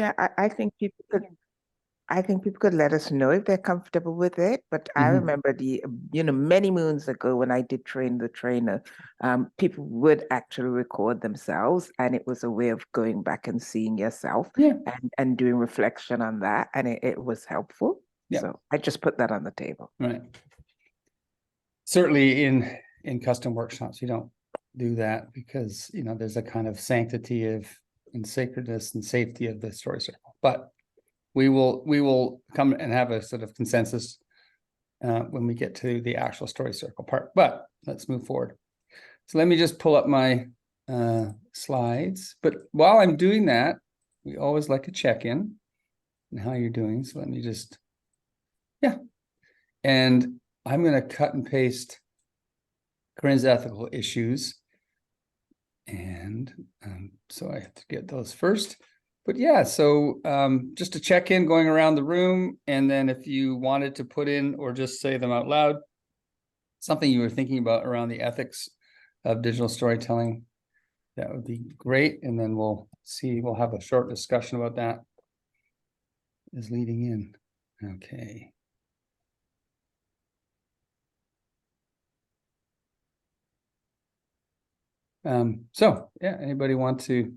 Yeah, I think people could. I think people could let us know if they're comfortable with it. But I Mhm. remember many moons ago when I did train the trainer, people would actually record themselves, and it was a way of going back and seeing yourself Yeah, and doing reflection on that, and it was helpful. yeah, So I just put that on the table. right. Certainly in custom workshops, you don't do that because there's a kind of sanctity of and sacredness and safety of the story circle. But we will come and have a sort of consensus when we get to the actual story circle part. But let's move forward. So let me just pull up my slides. But while I'm doing that, we always like to check in and how you're doing. So let me just, yeah. And I'm going to cut and paste Corinne's ethical issues. And so I have to get those first. But yeah, so just to check in, going around the room, and then if you wanted to put in or just say them out loud, something you were thinking about around the ethics of digital storytelling, that would be great. And then we'll have a short discussion about that as leading in. Okay. So yeah, anybody want to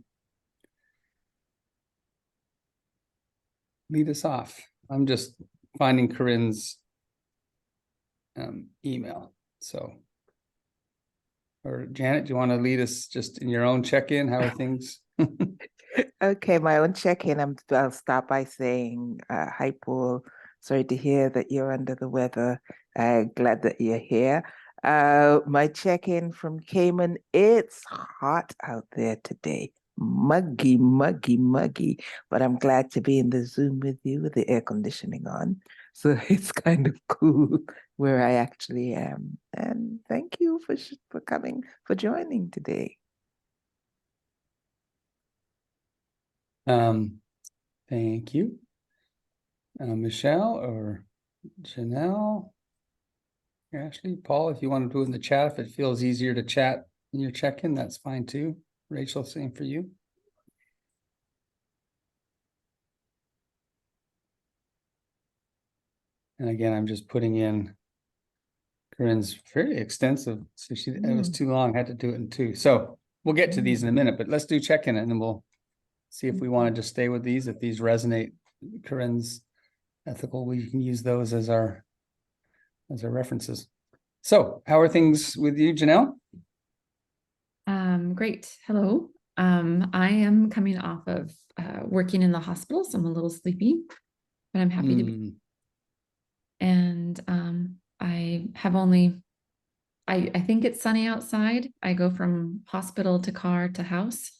lead us off? I'm just finding Corinne's email. So, or Janet, do you want to lead us just in your own check-in? How are things? Okay, my own check-in. I'll start by saying, hi, Paul. Sorry to hear that you're under the weather. Glad that you're here. My check-in from Cayman. It's hot out there today. Muggy, muggy, muggy. But I'm glad to be in the Zoom with you with the air conditioning on. So it's kind of cool where I actually am. And thank you for coming, for joining today. Thank you. Michelle or Janelle, Ashley, Paul, if you want to do it in the chat, if it feels easier to chat in your check-in, that's fine too. Rachel, same for you. And again, I'm just putting in Corinne's very extensive. So it was too long, had to do it in two. So we'll get to these in a minute, but let's do check-in and then we'll see if we want to just stay with these. If these resonate, Corinne's ethical, we can use those as our references. So how are things with you, Janelle? Great. Hello. I am coming off of working in the hospital, so I'm a little sleepy, but I'm happy to be. And I have only, I think it's sunny outside. I go from hospital to car to house.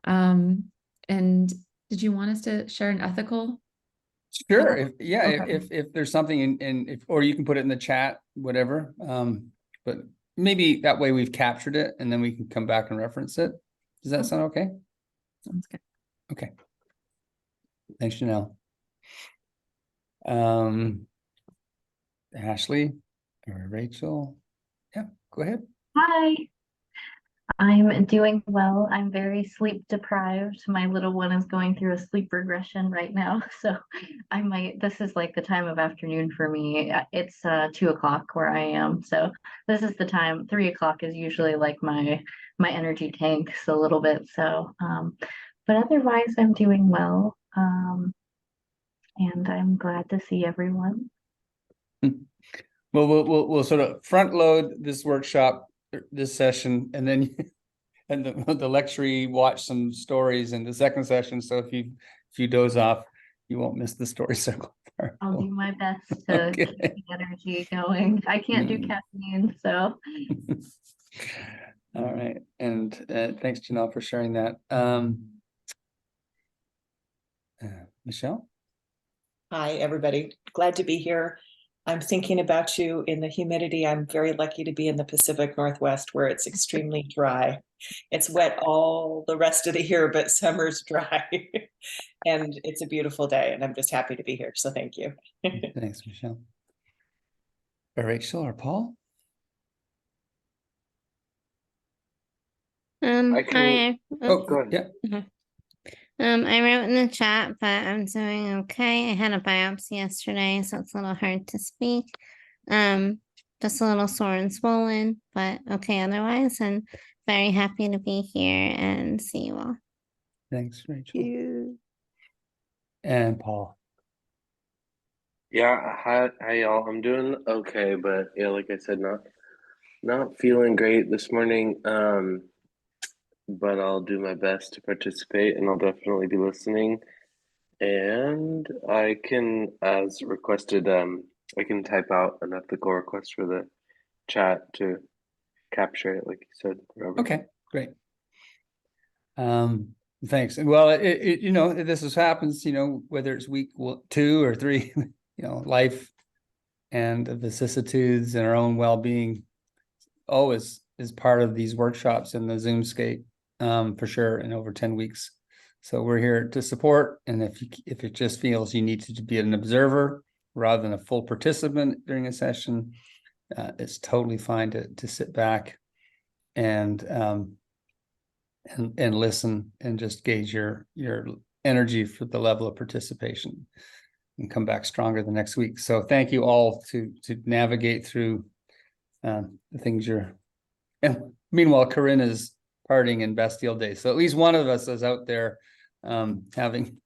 And did you want us to share an ethical? Sure. If there's something if or you can put it in the chat, whatever. But maybe that way we've captured it and then we can come back and reference it. Does that sound okay? Sounds good. Okay. Thanks, Janelle. Ashley or Rachel. Yeah, go ahead. Hi, I'm doing well. I'm very sleep deprived. My little one is going through a sleep regression right now. So this is like the time of afternoon for me. It's 2 o'clock where I am. So this is the time, 3 o'clock is usually like my energy tanks a little bit. So, but otherwise I'm doing well. And I'm glad to see everyone. Well, we'll sort of front load this workshop, this session, and then and the lecture watch some stories in the second session. So if you doze off, you won't miss the story circle part. I'll do my best to keep the energy going. I can't do caffeine, so. All right, and thanks, Janelle, for sharing that. Michelle? Hi, everybody. Glad to be here. I'm thinking about you in the humidity. I'm very lucky to be in the Pacific Northwest where it's extremely dry. It's wet all the rest of the year, but summer's dry. And it's a beautiful day, and I'm just happy to be here. So thank you. Thanks, Michelle. Rachel or Paul? Hi. Oh, go ahead. Yeah. I wrote in the chat, but I'm doing okay. I had a biopsy yesterday, so it's a little hard to speak. Just a little sore and swollen, but okay otherwise, and very happy to be here and see you all. Thanks, Rachel. You. And Paul. Yeah, hi y'all. I'm doing okay, but yeah, like I said, not feeling great this morning. But I'll do my best to participate, and I'll definitely be listening. And I can, as requested, I can type out an ethical request for the chat to capture it, like you said, Robert. Okay, great. Thanks. Well, you know, this happens, you know, whether it's week 2 or 3, you know, life and the vicissitudes and our own well-being always is part of these workshops in the Zoomscape, for sure, in over 10 weeks. So we're here to support. And if it just feels you need to be an observer rather than a full participant during a session, it's totally fine to sit back and listen and just gauge your energy for the level of participation and come back stronger the next week. So thank you all to navigate through the things and meanwhile, Corinne is partying in Bastille Day. So at least one of us is out there having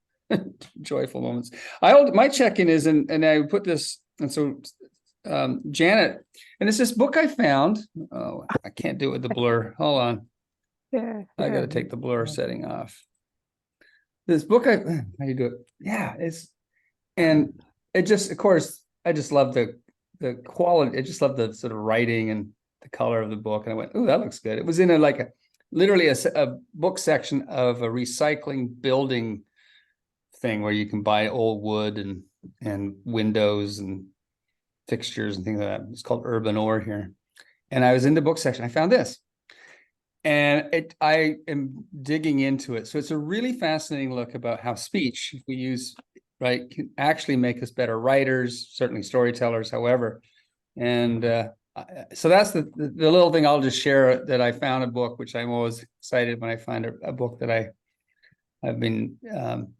joyful moments. My check-in is, and I put this, and so Janet, and it's this book I found. Oh, I can't do it with the blur. Hold on. Yeah. I got to take the blur setting off. This book, how do you do it? Yeah, and it just, of course, I just love the quality. I just love the sort of writing and the color of the book. And I went, oh, that looks good. It was in literally a book section of a recycling building thing where you can buy old wood and windows and fixtures and things like that. It's called Urban Ore here. And I was in the book section. I found this. And I am digging into it. So it's a really fascinating look about how speech, if we use, right, can actually make us better writers, certainly storytellers, however. And so that's the little thing I'll just share, that I found a book, which I'm always excited when I find a book that I've been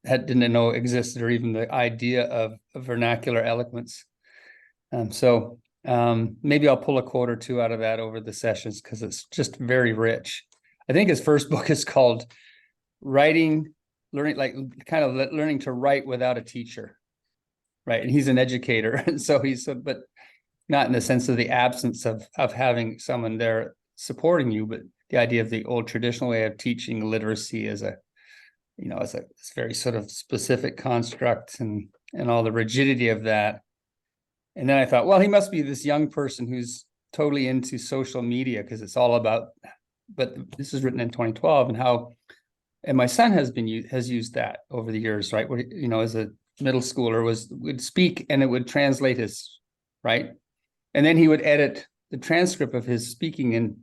didn't know existed, or even the idea of vernacular eloquence. So maybe I'll pull a quote or two out of that over the sessions, because it's just very rich. I think his first book is called Learning to Write Without a Teacher. Right. And he's an educator. And so but not in the sense of the absence of having someone there supporting you, but the idea of the old traditional way of teaching literacy as a very sort of specific construct and all the rigidity of that. And then I thought, well, he must be this young person who's totally into social media, because it's all about, but this is written in 2012, and my son has used that over the years, right? Where, you know, as a middle schooler would speak and it would translate his, right? And then he would edit the transcript of his speaking and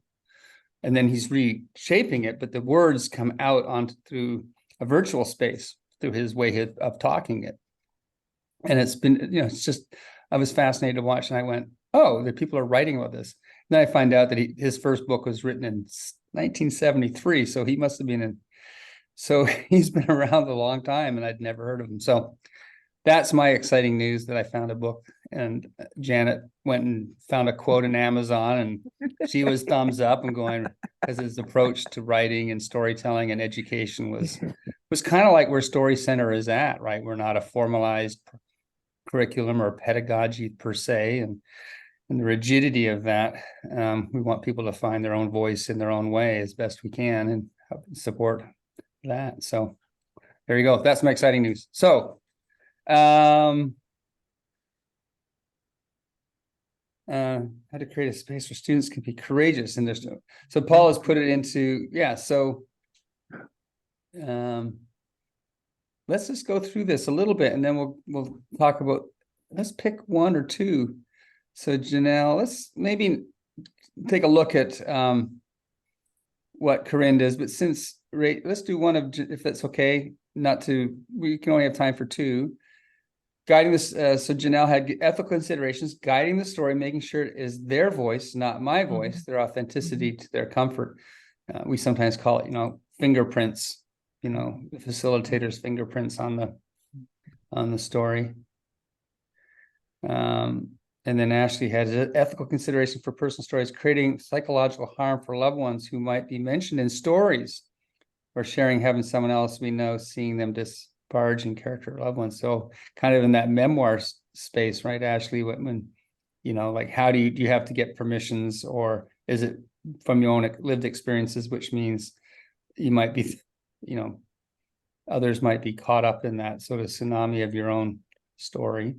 then he's reshaping it, but the words come out through a virtual space through his way of talking it. And it's been, you know, it's just, I was fascinated to watch, and I went, oh, the people are writing about this. And then I find out that his first book was written in 1973. So he must have been so he's been around a long time, and I'd never heard of him. So that's my exciting news, that I found a book. And Janet went and found a quote in Amazon, and she was thumbs up and going, because his approach to writing and storytelling and education was kind of like where Story Center is at, right? We're not a formalized curriculum or pedagogy per se, and the rigidity of that. We want people to find their own voice in their own way as best we can, and help support that. So there you go. That's my exciting news. So how to create a space where students can be courageous in this. So Paul has put it into, so let's just go through this a little bit, and then we'll talk about, let's pick one or two. So Janelle, let's maybe take a look at what Corinne does, but let's do one of, if that's okay, we can only have time for two. Guiding this, so Janelle had ethical considerations, guiding the story, making sure it is their voice, not my voice, their authenticity to their comfort. We sometimes call it, fingerprints, you know, the facilitator's fingerprints on the story. And then Ashley has ethical consideration for personal stories, creating psychological harm for loved ones who might be mentioned in stories, or sharing having someone else we know seeing them disparage in character of loved ones. So kind of in that memoir space, right, Ashley? When you know, like, how do you have to get permissions, or is it from your own lived experiences, which means you might be, you know, others might be caught up in that sort of tsunami of your own story.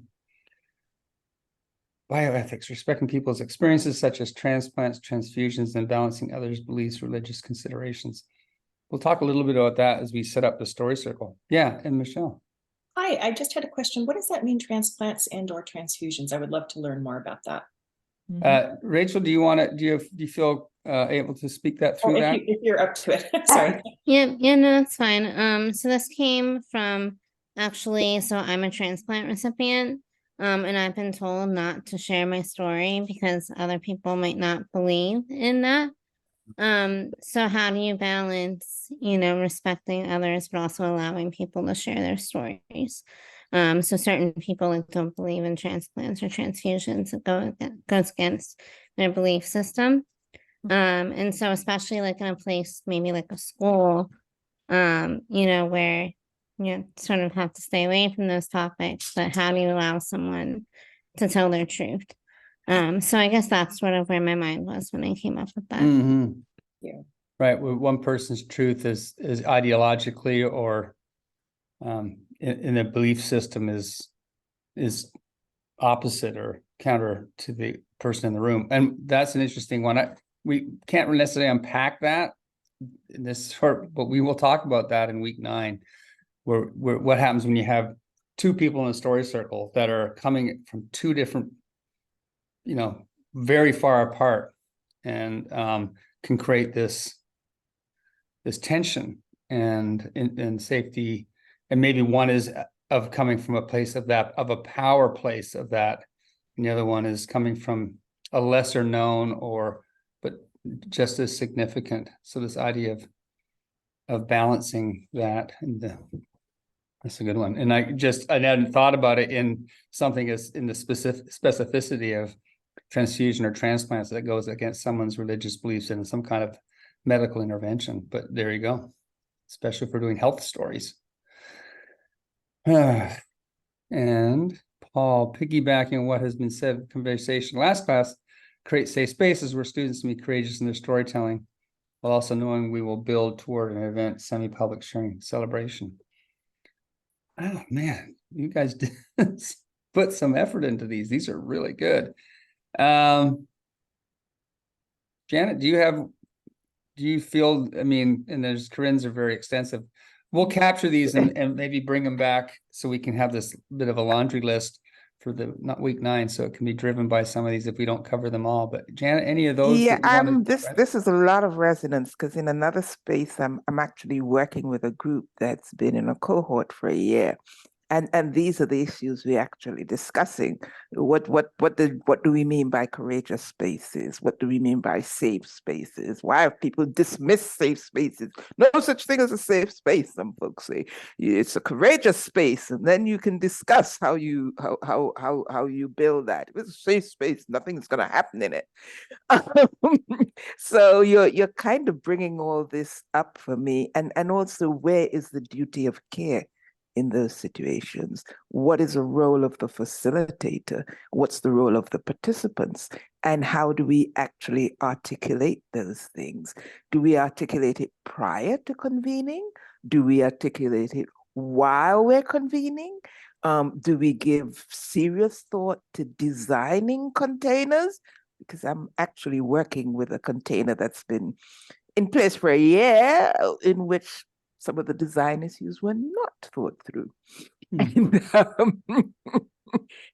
Bioethics, respecting people's experiences such as transplants, transfusions, and balancing others' beliefs, religious considerations. We'll talk a little bit about that as we set up the story circle. Yeah, and Michelle. Hi, I just had a question. What does that mean, transplants and or transfusions? I would love to learn more about that. Rachel, do you feel able to speak that through that? If you're up to it. Sorry. Yeah, no, it's fine. So this came from actually, so I'm a transplant recipient. And I've been told not to share my story because other people might not believe in that. So how do you balance, you know, respecting others, but also allowing people to share their stories? So certain people like don't believe in transplants or transfusions, it goes against their belief system. And so especially like in a place, maybe like a school, you know, where you sort of have to stay away from those topics, but how do you allow someone to tell their truth? So I guess that's sort of where my mind was when I came up with that. Mm-hmm. Yeah. Right. Well, one person's truth is ideologically or in the belief system is opposite or counter to the person in the room. And that's an interesting one. We can't necessarily unpack that in this short, but we will talk about that in week 9, where what happens when you have 2 people in a story circle that are coming from 2 different, you know, very far apart, and can create this tension and safety. And maybe one is of coming from a place of a power place of that, and the other one is coming from a lesser known but just as significant. So this idea of balancing that, and that's a good one. And I hadn't thought about it in something as in the specificity of transfusion or transplants that goes against someone's religious beliefs in some kind of medical intervention. But there you go, especially for doing health stories. And Paul, piggybacking on what has been said in conversation last class, create safe spaces where students can be courageous in their storytelling, while also knowing we will build toward an event, semi-public sharing celebration. Oh man, you guys did put some effort into these. These are really good. Janet, do you feel, I mean, and there's Corinne's are very extensive. We'll capture these and maybe bring them back so we can have this bit of a laundry list for not week 9, so it can be driven by some of these if we don't cover them all. But Janet, any of those? Yeah, this is a lot of resonance, because in another space I'm actually working with a group that's been in a cohort for a year. And these are the issues we're actually discussing. What do we mean by courageous spaces? What do we mean by safe spaces? Why have people dismissed safe spaces? No such thing as a safe space, some folks say. It's a courageous space, and then you can discuss how you build that. If it's a safe space, nothing's gonna happen in it. So you're kind of bringing all this up for me, and also, where is the duty of care in those situations? What is the role of the facilitator? What's the role of the participants? And how do we actually articulate those things? Do we articulate it prior to convening? Do we articulate it while we're convening? Do we give serious thought to designing containers? Because I'm actually working with a container that's been in place for a year, in which some of the design issues were not thought through.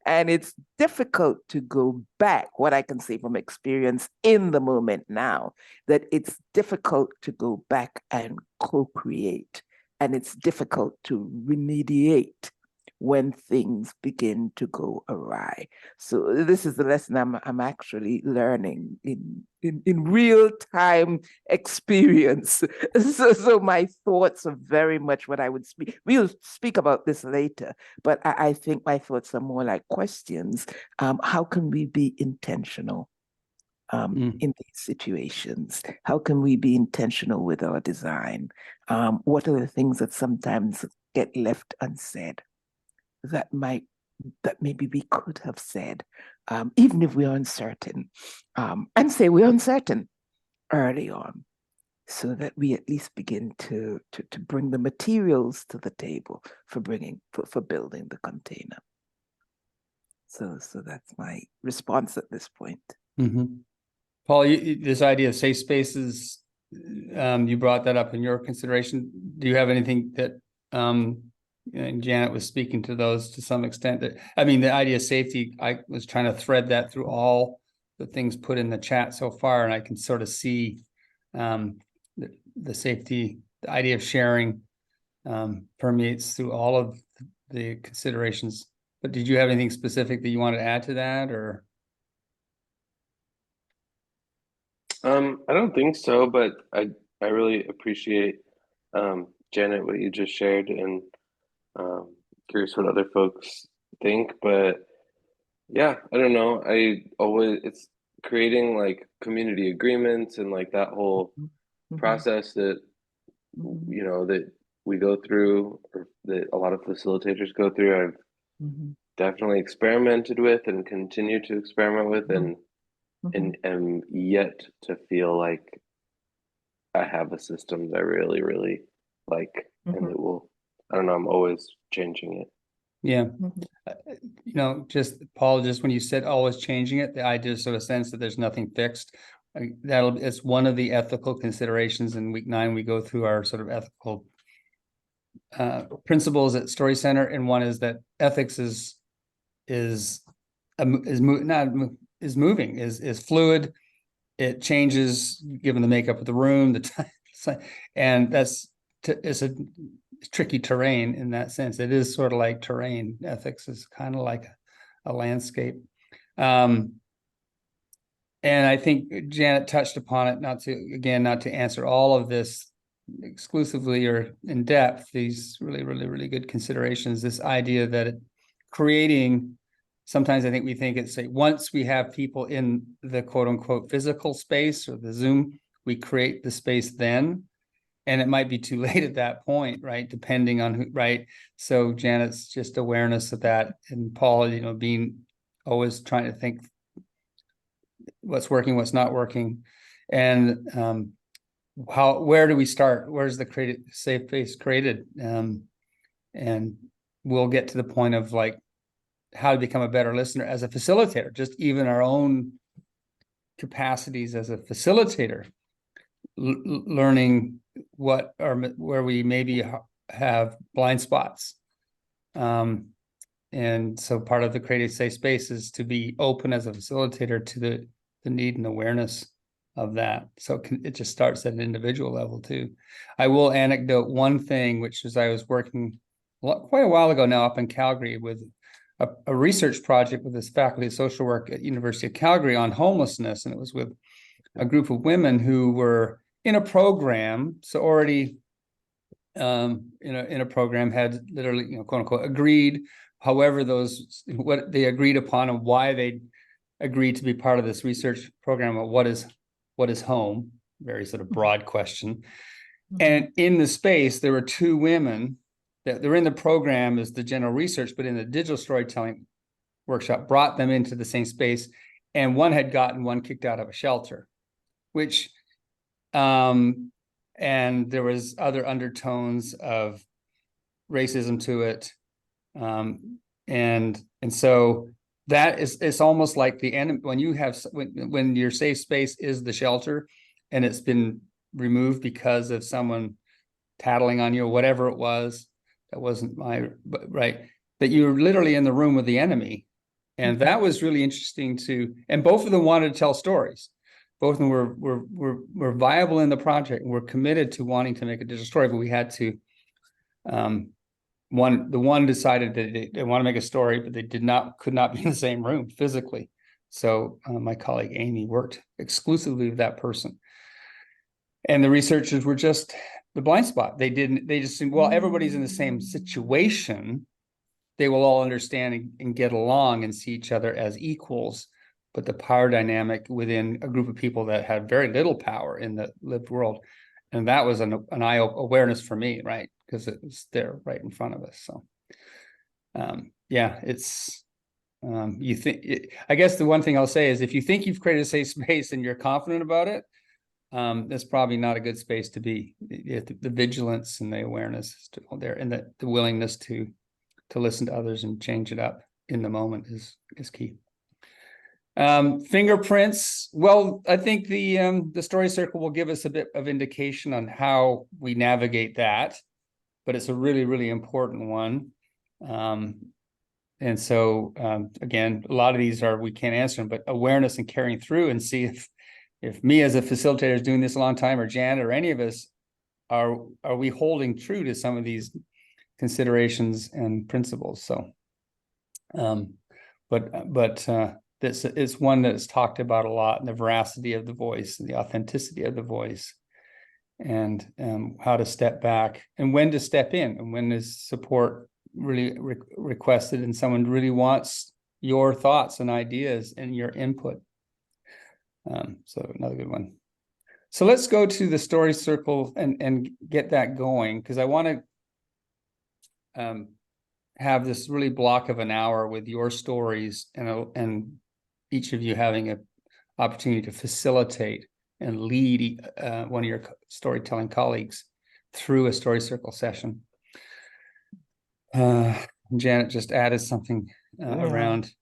And it's difficult to go back. What I can say from experience in the moment now, that it's difficult to go back and co-create, and it's difficult to remediate when things begin to go awry. So this is the lesson I'm actually learning in real time experience. So my thoughts are very much what I would speak. We'll speak about this later, but I think my thoughts are more like questions. How can we be intentional in these situations? How can we be intentional with our design? What are the things that sometimes get left unsaid that maybe we could have said, even if we're uncertain, and say we're uncertain early on, so that we at least begin to bring the materials to the table for building the container. So that's my response at this point. Paul, this idea of safe spaces, you brought that up in your consideration. Do you have anything that, and Janet was speaking to those to some extent, that, I mean, the idea of safety, I was trying to thread that through all the things put in the chat so far, and I can sort of see the safety, the idea of sharing permeates through all of the considerations. But did you have anything specific that you want to add to that, or? I don't think so, but I really appreciate Janet, what you just shared, and curious what other folks think. But yeah, I don't know. It's creating like community agreements and like that whole process that that we go through, or that a lot of facilitators go through. I've definitely experimented with and continue to experiment with, and am yet to feel like I have a system that I really, really like, and it will, I don't know, I'm always changing it. Yeah. Just Paul, just when you said always changing it, the idea sort of sense that there's nothing fixed. It's one of the ethical considerations in week 9. We go through our sort of ethical principles at Story Center, and one is that ethics is moving, is fluid. It changes given the makeup of the room, the time, and it's a tricky terrain in that sense. It is sort of like terrain. Ethics is kind of like a landscape. And I think Janet touched upon it, not to answer all of this exclusively or in depth, these really, really, really good considerations, this idea that creating, sometimes I think we think it's once we have people in the quote unquote physical space or the Zoom, we create the space then, and it might be too late at that point, right? Depending on who, right? So Janet's just awareness of that, and Paul, being always trying to think what's working, what's not working, and where do we start? Where's the safe space created? And we'll get to the point of like how to become a better listener as a facilitator, just even our own capacities as a facilitator, learning where we maybe have blind spots. And so part of the creative safe space is to be open as a facilitator to the need and awareness of that. So it just starts at an individual level too. I will anecdote one thing, which is I was working quite a while ago now up in Calgary with a research project with this faculty of social work at University of Calgary on homelessness. And it was with a group of women who were in a program, so already in a program, had literally, quote unquote, agreed, however what they agreed upon and why they agreed to be part of this research program of what is home, very sort of broad question. And in the space, there were 2 women that they're in the program as the general research, but in the digital storytelling workshop, brought them into the same space. And one had gotten one kicked out of a shelter, which, and there was other undertones of racism to it. And so that it's almost like the enemy, when your safe space is the shelter and it's been removed because of someone tattling on you or whatever it was, that wasn't right, that you're literally in the room with the enemy. And that was really interesting and both of them wanted to tell stories. Both of them were viable in the project and were committed to wanting to make a digital story, but we had to the one decided that they want to make a story, but they could not be in the same room physically. So my colleague Amy worked exclusively with that person. And the researchers were just the blind spot. They just think, well, everybody's in the same situation. They will all understand and get along and see each other as equals. But the power dynamic within a group of people that had very little power in the lived world. And that was an eye awareness for me, right? Because it was there right in front of us. So yeah, it's you think I guess the one thing I'll say is if you think you've created a safe space and you're confident about it, that's probably not a good space to be. The vigilance and the awareness is still there, and the willingness to listen to others and change it up in the moment is key. Fingerprints. Well, I think the story circle will give us a bit of indication on how we navigate that, but it's a really, really important one. And so again, a lot of these we can't answer them, but awareness and carrying through and see if me as a facilitator is doing this a long time, or Janet or any of us, are we holding true to some of these considerations and principles? So, but this is one that's talked about a lot, and the veracity of the voice, and the authenticity of the voice, and how to step back and when to step in, and when is support really requested, and someone really wants your thoughts and ideas and your input. So another good one. So let's go to the story circle and get that going, because I want to have this really block of an hour with your stories, and each of you having an opportunity to facilitate and lead one of your storytelling colleagues through a story circle session. Janet just added something around.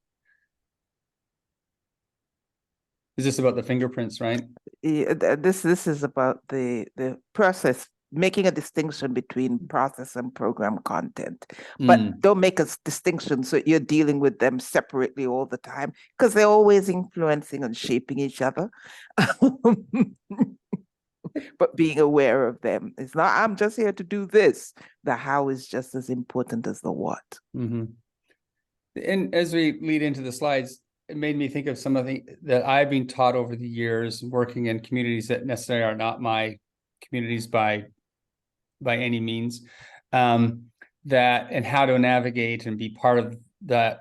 Is this about the fingerprints, right? Yeah, this is about the process, making a distinction between process and program content, but don't make a distinction so you're dealing with them separately all the time, because they're always influencing and shaping each other. But being aware of them, it's not I'm just here to do this. The how is just as important as the what. Mm-hmm. And as we lead into the slides, it made me think of some of the that I've been taught over the years working in communities that necessarily are not my communities by any means, that and how to navigate and be part of that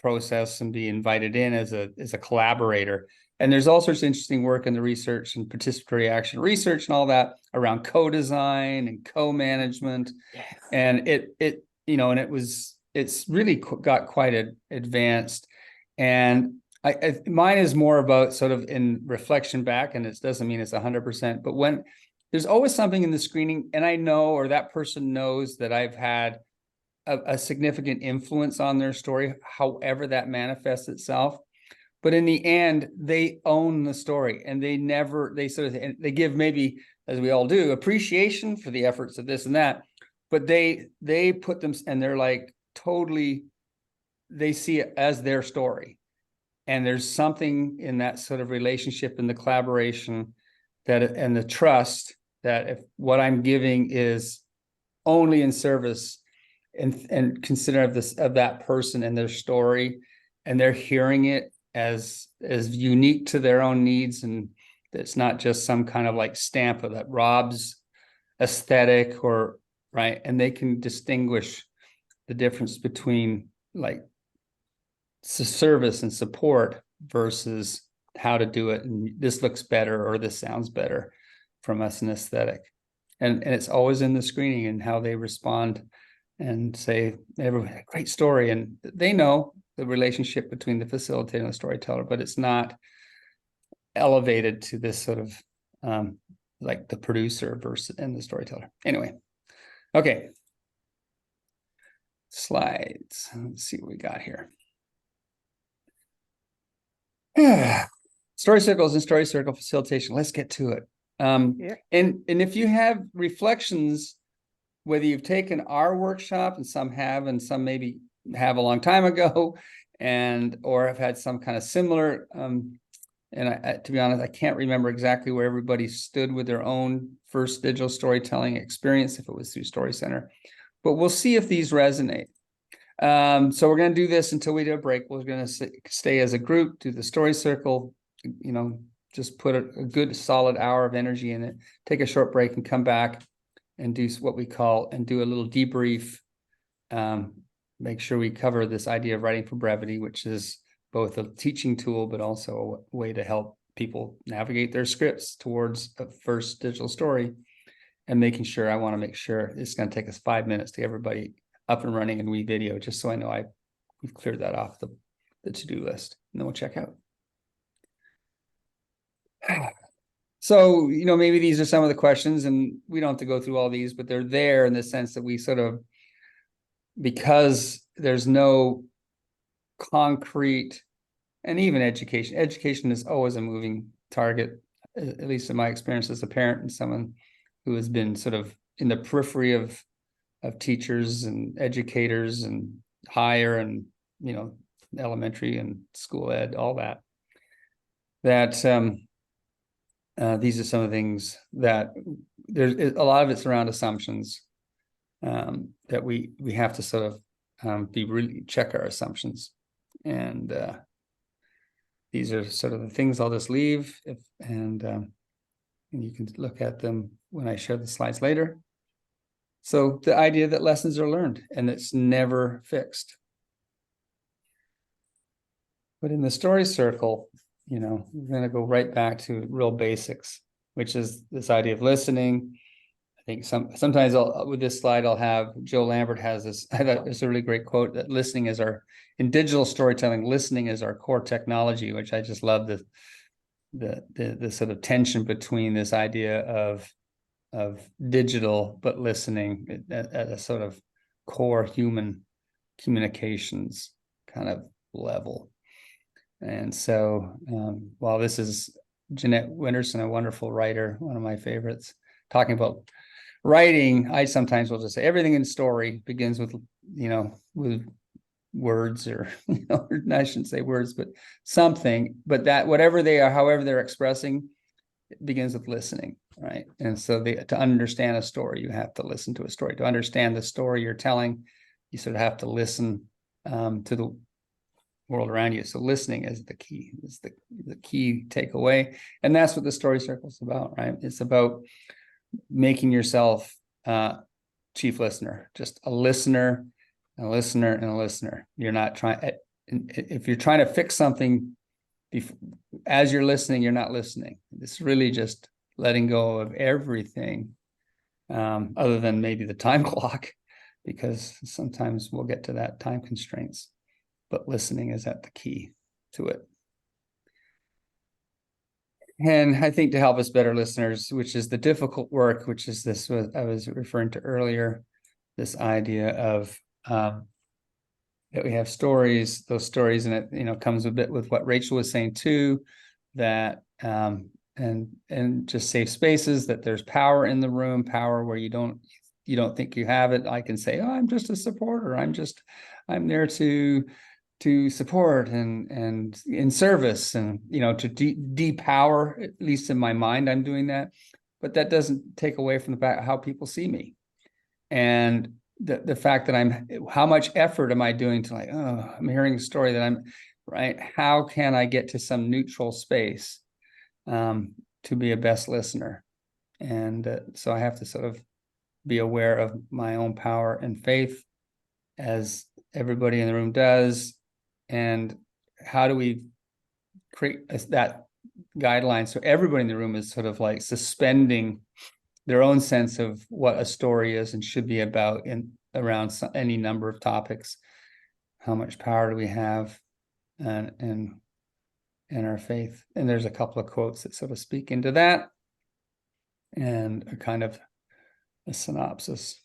process and be invited in as a collaborator. And there's all sorts of interesting work in the research and participatory action research and all that around co-design and co-management. Yes. And it's really got quite advanced. And mine is more about sort of in reflection back, and it doesn't mean it's 100%, but when there's always something in the screening, and I know, or that person knows that I've had a significant influence on their story, however that manifests itself. But in the end, they own the story, and they give, maybe, as we all do, appreciation for the efforts of this and that, but they put them, and they're like totally, they see it as their story. And there's something in that sort of relationship and the collaboration and the trust that if what I'm giving is only in service and consider of that person and their story, and they're hearing it as unique to their own needs, and it's not just some kind of like stamp of that Rob's aesthetic, or right, and they can distinguish the difference between like service and support versus how to do it, and this looks better or this sounds better from us, an aesthetic. And it's always in the screening and how they respond and say, everybody, great story. And they know the relationship between the facilitator and the storyteller, but it's not elevated to this sort of like the producer versus and the storyteller. Anyway, okay. Slides. Let's see what we got here. Story circles and story circle facilitation. Let's get to it. Yeah. And if you have reflections, whether you've taken our workshop, and some have, and some maybe have a long time ago, or have had some kind of similar, and to be honest, I can't remember exactly where everybody stood with their own first digital storytelling experience, if it was through Story Center but we'll see if these resonate. So we're going to do this until we do a break. We're going to stay as a group, do the story circle, just put a good solid hour of energy in it, take a short break and come back and do what we call, and do a little debrief. Make sure we cover this idea of writing for brevity, which is both a teaching tool, but also a way to help people navigate their scripts towards a first digital story. And making sure, I want to make sure it's going to take us 5 minutes to get everybody up and running and video, just so I know we've cleared that off the to-do list, and then we'll check out. So, maybe these are some of the questions, and we don't have to go through all these, but they're there in the sense that we sort of, because there's no concrete, and even education is always a moving target, at least in my experience as a parent and someone who has been sort of in the periphery of teachers and educators and higher and, elementary and school ed, all that. These are some of the things that there's a lot of it's around assumptions, that we have to sort of really check our assumptions. And these are sort of the things I'll just leave, and you can look at them when I share the slides later. So the idea that lessons are learned and it's never fixed. But in the story circle, we're going to go right back to real basics, which is this idea of listening. I think sometimes with this slide, I'll have Joe Lambert has this. I thought it's a really great quote that listening is in digital storytelling, listening is our core technology, which I just love the sort of tension between this idea of digital, but listening at a sort of core human communications kind of level. And so while this is Jeanette Winterson, a wonderful writer, one of my favorites, talking about writing, I sometimes will just say everything in story begins with, with words, or, I shouldn't say words, but something, but that whatever they are, however they're expressing, it begins with listening, right? And so to understand a story, you have to listen to a story. To understand the story you're telling, you sort of have to listen to the world around you. So listening is the key, the key takeaway. And that's what the story circle is about, right? It's about making yourself chief listener, just a listener, and a listener, and a listener. You're not trying, if you're trying to fix something as you're listening, you're not listening. It's really just letting go of everything, other than maybe the time clock, because sometimes we'll get to that time constraints, but listening is at the key to it. And I think to help us better listeners, which is the difficult work, which is this, what I was referring to earlier, this idea of that we have stories, those stories, and it comes a bit with what Rachel was saying too, that and just safe spaces, that there's power in the room, power where you don't think you have it. I can say, oh, I'm just a supporter. I'm there to support and in service, and to depower, at least in my mind, I'm doing that. But that doesn't take away from the fact how people see me, and the fact that how much effort am I doing to I'm hearing a story that I'm right. How can I get to some neutral space to be a best listener? And so I have to sort of be aware of my own power and faith, as everybody in the room does. And how do we create that guideline so everybody in the room is sort of like suspending their own sense of what a story is and should be about around any number of topics? How much power do we have, and our faith? And there's a couple of quotes that sort of speak into that, and a kind of a synopsis.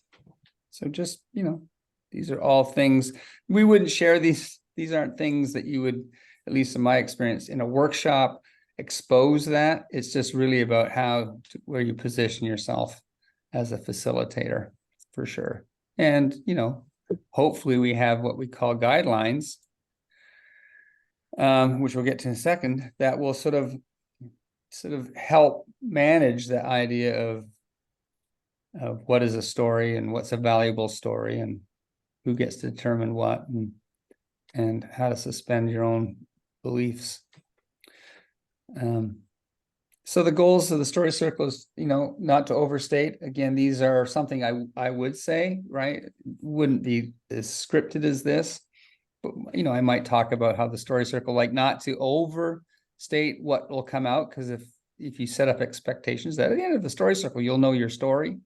So just, these are all things we wouldn't share. These aren't things that you would, at least in my experience, in a workshop, expose that. It's just really about where you position yourself as a facilitator, for sure. And, hopefully we have what we call guidelines, which we'll get to in a second, that will sort of help manage the idea of of what is a story and what's a valuable story and who gets to determine what, and how to suspend your own beliefs. So the goals of the story circle is, not to overstate. Again, these are something I would say, right? Wouldn't be as scripted as this, but I might talk about how the story circle, like, not to overstate what will come out, because if you set up expectations that at the end of the story circle, you'll know your story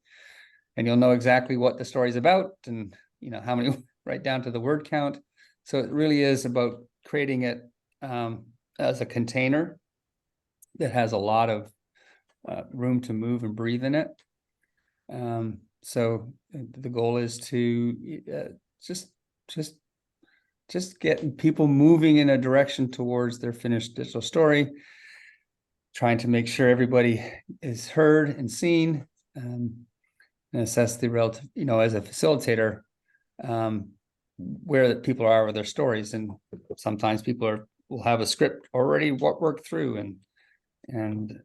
and you'll know exactly what the story is about, and how many, right down to the word count. So it really is about creating it as a container that has a lot of room to move and breathe in it. So the goal is to just get people moving in a direction towards their finished digital story, trying to make sure everybody is heard and seen, and assess the relative, as a facilitator, where people are with their stories. And sometimes people will have a script already worked through, and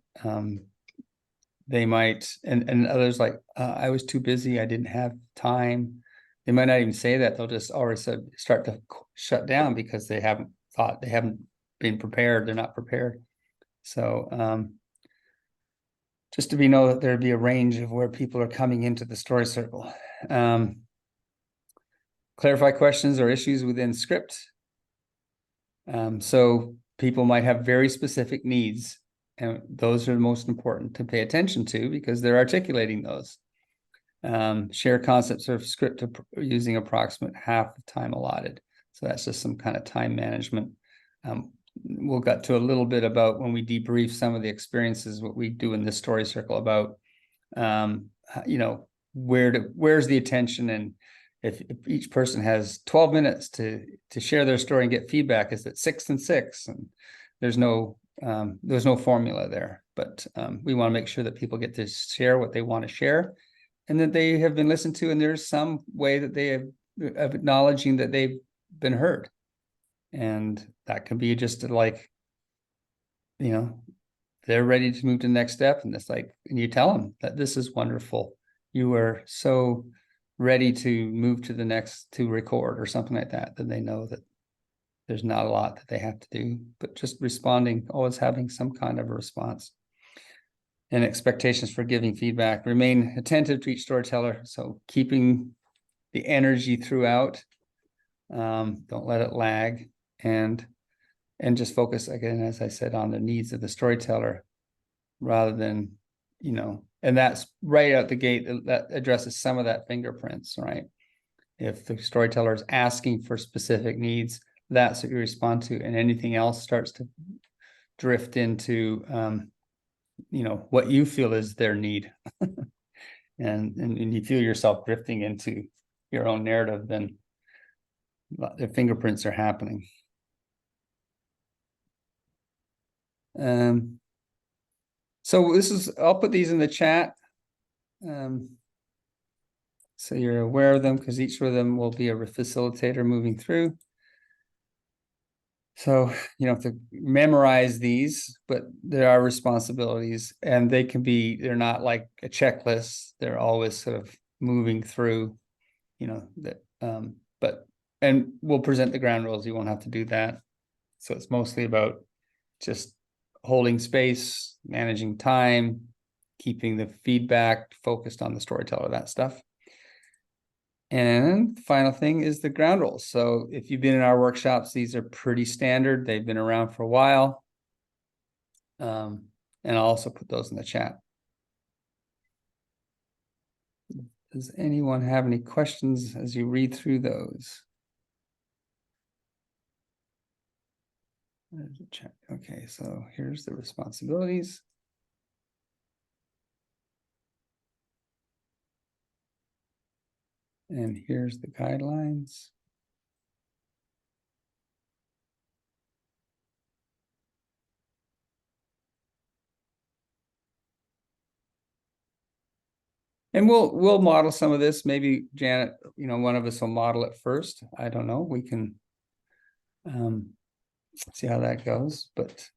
they might, and others like, I was too busy, I didn't have time. They might not even say that. They'll just already start to shut down because they haven't been prepared. They're not prepared. So just to know that there'd be a range of where people are coming into the story circle. Clarify questions or issues within script. So people might have very specific needs, and those are the most important to pay attention to because they're articulating those. Share concepts of script using approximate half the time allotted. So that's just some kind of time management. We'll get to a little bit about when we debrief some of the experiences, what we do in this story circle about, where's the attention, and if each person has 12 minutes to share their story and get feedback, is it 6 and 6? And there's no formula there, but we want to make sure that people get to share what they want to share, and that they have been listened to, and there's some way that they have of acknowledging that they've been heard. And that can be just like, they're ready to move to the next step, and it's like, and you tell them that this is wonderful. You are so ready to move to the next, to record or something like that, then they know that there's not a lot that they have to do, but just responding, always having some kind of a response. And expectations for giving feedback. Remain attentive to each storyteller. So keeping the energy throughout. Don't let it lag. And just focus, again, as I said, on the needs of the storyteller rather than, and that's right out the gate, that addresses some of that fingerprints, right? If the storyteller is asking for specific needs, that's what you respond to, and anything else starts to drift into, what you feel is their need. and you feel yourself drifting into your own narrative, then the fingerprints are happening. So I'll put these in the chat. So you're aware of them, because each of them will be a facilitator moving through. So you don't have to memorize these, but there are responsibilities, and they're not like a checklist. They're always sort of moving through, and we'll present the ground rules. You won't have to do that. So it's mostly about just holding space, managing time, keeping the feedback focused on the storyteller, that stuff. And the final thing is the ground rules. So if you've been in our workshops, these are pretty standard. They've been around for a while. And I'll also put those in the chat. Does anyone have any questions as you read through those? There's a chat. Okay, so here's the responsibilities. And here's the guidelines. And we'll model some of this. Maybe Janet, one of us will model it first. I don't know. We can see how that goes. But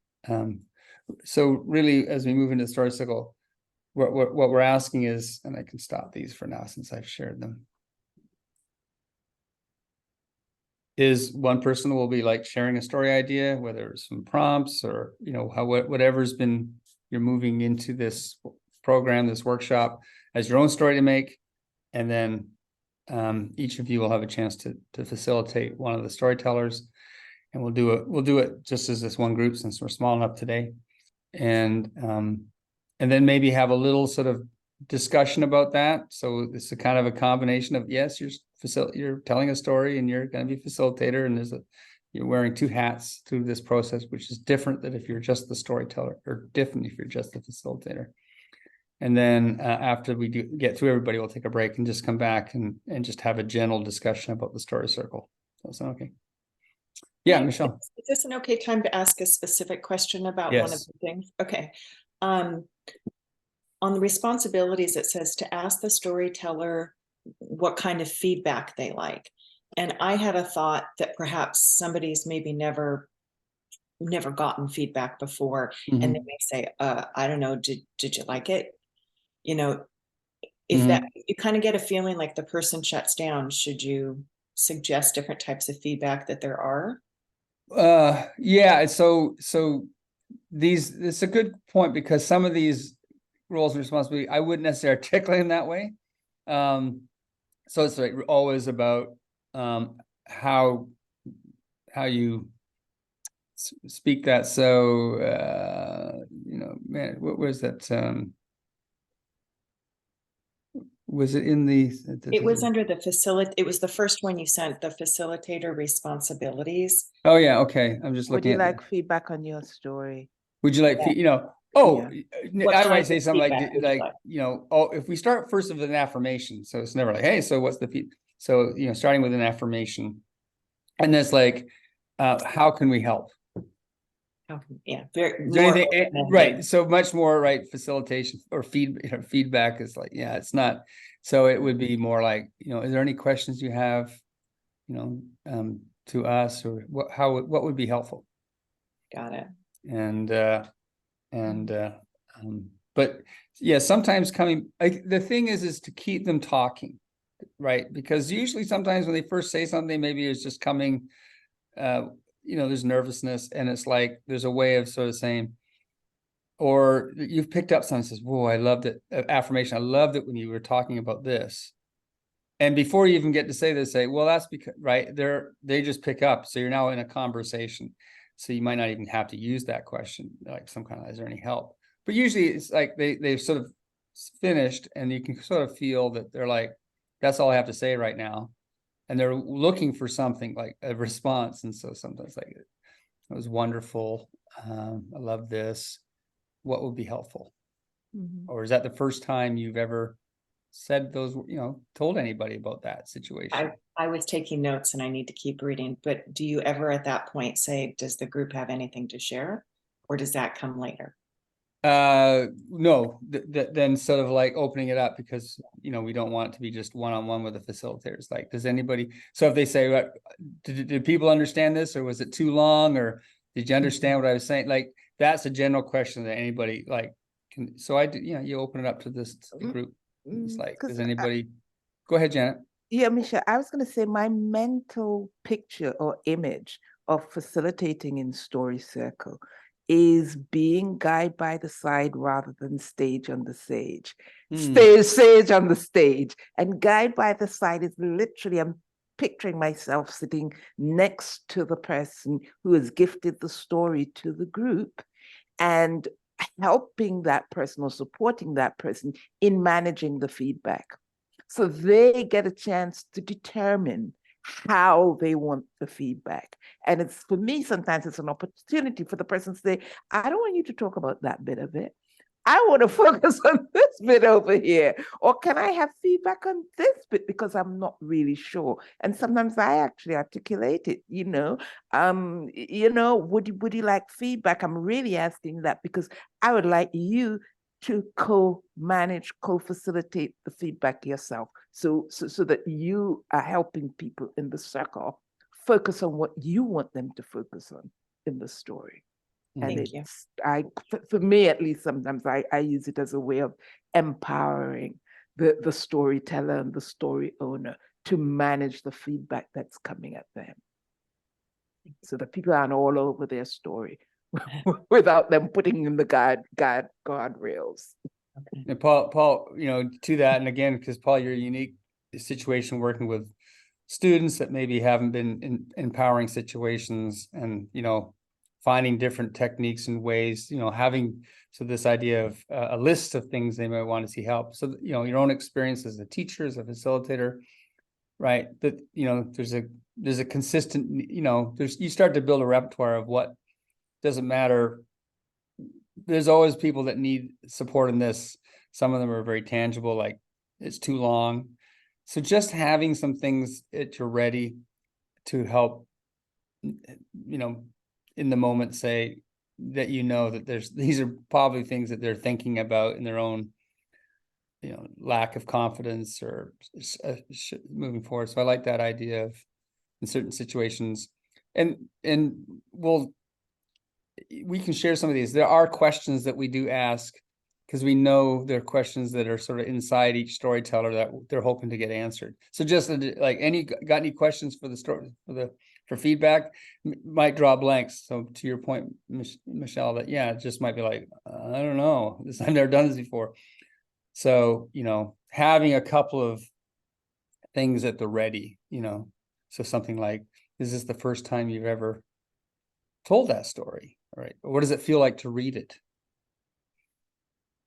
so really, as we move into the story cycle, what we're asking is, and I can stop these for now since I've shared them, is one person will be like sharing a story idea, whether it's some prompts or, you know, whatever's been, you're moving into this program, this workshop as your own story to make. And then each of you will have a chance to facilitate one of the storytellers, and we'll do it just as this one group since we're small enough today. And then maybe have a little sort of discussion about that. So it's a kind of a combination of, yes, you're telling a story and you're going to be facilitator, and you're wearing two hats through this process, which is different than if you're just the storyteller, or different if you're just the facilitator. And then after we get through everybody, we'll take a break and just come back and just have a general discussion about the story circle. Does that sound okay? Yeah, Michelle. Is this an okay time to ask a specific question about one of Yes. the things? Okay. On the responsibilities, it says to ask the storyteller what kind of feedback they like. And I had a thought that perhaps somebody's maybe never gotten feedback before, and they may say, I don't know, did you like it? You know, if that, you kind of get a feeling like the person shuts down, should you suggest different types of feedback that there are? Yeah, so it's a good point, because some of these roles and responsibility I wouldn't necessarily articulate in that way. So it's like always about how you speak that. So you know, man, what was that? Was it in the? It was under the it was the first one you sent, the facilitator responsibilities. Oh yeah, okay. I'm just Would looking you at. like feedback on your story? Would you like, Yeah. you know? Oh, What I kind might of say something feedback would you like, like? you know, oh, if we start first with an affirmation, so it's never like, hey, so what's the feed? So, you know, starting with an affirmation, and that's like, how can we help? Yeah, very Is there more anything, open-ended. right? So much more, right? Facilitation or feedback is like, yeah, it's not. So it would be more like, you know, is there any questions you have, you know, to us, or what would be helpful? Got it. But yeah, sometimes the thing is to keep them talking, right? Because usually sometimes when they first say something, maybe it's just coming, you know, there's nervousness, and it's like there's a way of sort of saying, or you've picked up something that says, whoa, I loved it. Affirmation, I loved it when you were talking about this. And before you even get to say this, say, well, that's because, right, they just pick up. So you're now in a conversation. So you might not even have to use that question, like some kind of, is there any help? But usually it's like they've sort of finished, and you can sort of feel that they're like, that's all I have to say right now. And they're looking for something like a response. And so sometimes like, it was wonderful. I love this. What would be helpful? Or is that the first time you've ever said those, you know, told anybody about that situation? I was taking notes and I need to keep reading, but do you ever at that point say, does the group have anything to share, or does that come later? No, then sort of like opening it up, because, you know, we don't want it to be just one-on-one with the facilitators. Like, does anybody, so if they say, did people understand this, or was it too long, or did you understand what I was saying? Like, that's a general question that anybody like can, so I do, you know, you open it up to the group. It's like, does anybody, go ahead, Janet. Yeah, Michelle, I was going to say my mental picture or image of facilitating in Story Circle is being guide by the side rather than stage on the stage. Stage on the stage. And guide by the side is literally, I'm picturing myself sitting next to the person who has gifted the story to the group and helping that person or supporting that person in managing the feedback. So they get a chance to determine how they want the feedback. And it's, for me, sometimes it's an opportunity for the person to say, I don't want you to talk about that bit of it. I want to focus on this bit over here. Or can I have feedback on this bit because I'm not really sure? And sometimes I actually articulate it, you know, would you like feedback? I'm really asking that because I would like you to co-manage, co-facilitate the feedback yourself. So that you are helping people in the circle focus on what you want them to focus on in the story. And Thank you. for me at least, sometimes I use it as a way of empowering the storyteller and the story owner to manage the feedback that's coming at them, so that people aren't all over their story without them putting in the guardrails. And Paul, to that, and again, because Paul, you're a unique situation working with students that maybe haven't been in empowering situations, and finding different techniques and ways, having this idea of a list of things they might want to see help. So your own experience as a teacher, as a facilitator, right? That there's a consistent, you start to build a repertoire of what doesn't matter. There's always people that need support in this. Some of them are very tangible, like it's too long. So just having some things that you're ready to help, in the moment, say that that these are probably things that they're thinking about in their own, lack of confidence or moving forward. So I like that idea of in certain situations, and we can share some of these. There are questions that we do ask because we know there are questions that are sort of inside each storyteller that they're hoping to get answered. So just like got any questions for the story, for feedback, might draw blanks. So to your point, Michelle, that it just might be like, I don't know, I've never done this before. So, having a couple of things at the ready, so something like, is this the first time you've ever told that story? All right. What does it feel like to read it?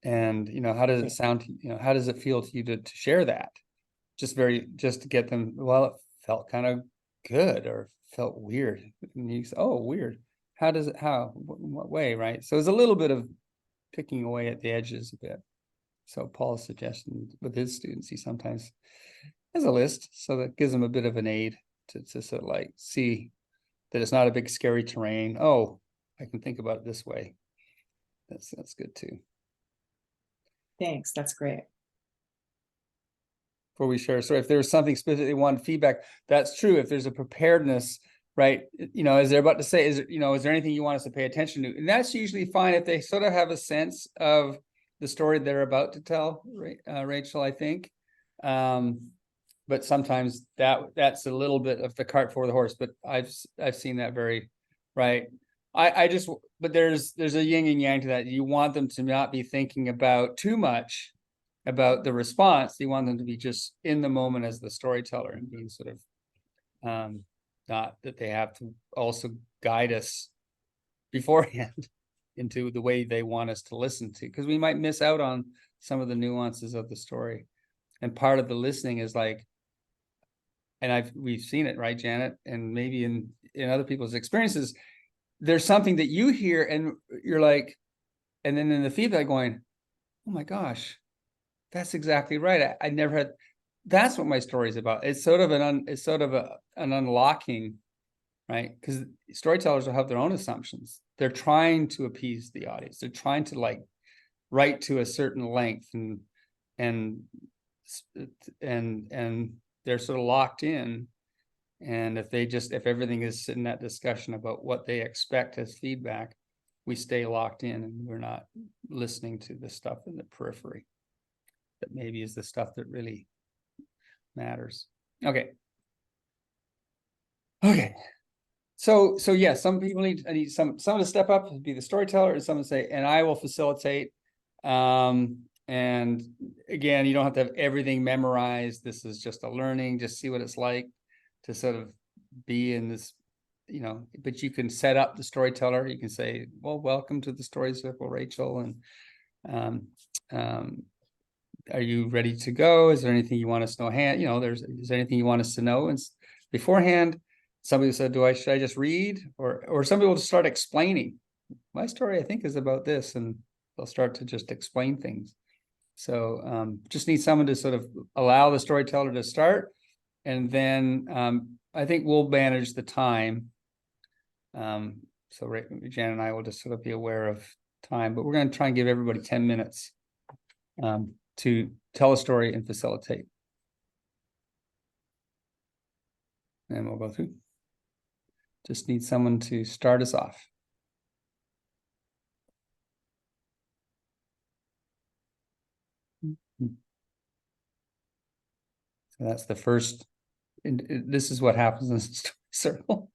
And, how does it sound to you? How does it feel to you to share that? Just to get them, well, it felt kind of good or felt weird. And you say, oh, weird. What way? Right. So it's a little bit of picking away at the edges a bit. So Paul's suggestion with his students, he sometimes has a list, so that gives them a bit of an aid to sort of like see that it's not a big scary terrain. Oh, I can think about it this way. That's good too. Thanks. That's great. Before we share, so if there's something specific they want feedback, that's true. If there's a preparedness, right? As they're about to say, is there anything you want us to pay attention to? And that's usually fine if they sort of have a sense of the story they're about to tell, Rachel, I think. But sometimes that's a little bit of the cart before the horse, but I've seen that very right. But there's a yin and yang to that. You want them to not be thinking about too much about the response. You want them to be just in the moment as the storyteller and being sort of not that they have to also guide us beforehand into the way they want us to listen to, because we might miss out on some of the nuances of the story. And part of the listening is like, and we've seen it, right, Janet, and maybe in other people's experiences, there's something that you hear and you're like, and then in the feedback going, oh my gosh, that's exactly right. I never had, that's what my story is about. It's sort of an unlocking, right? Because storytellers will have their own assumptions. They're trying to appease the audience. They're trying to like write to a certain length and they're sort of locked in. And if everything is in that discussion about what they expect as feedback, we stay locked in and we're not listening to the stuff in the periphery that maybe is the stuff that really matters. Okay. So yeah, some people need someone to step up and be the storyteller, and someone say, and I will facilitate. And again, you don't have to have everything memorized. This is just a learning, just see what it's like to sort of be in this, but you can set up the storyteller. You can say, well, welcome to the Story Circle, Rachel. And are you ready to go? Is there anything you want us to know? Is there anything you want us to know? And beforehand, somebody said, should I just read? Or some people just start explaining. My story, I think, is about this, and they'll start to just explain things. So just need someone to sort of allow the storyteller to start. And then I think we'll manage the time. So Jan and I will just sort of be aware of time, but we're going to try and give everybody 10 minutes to tell a story and facilitate. And we'll go through. Just need someone to start us off. That's the first, and this is what happens in the story circle.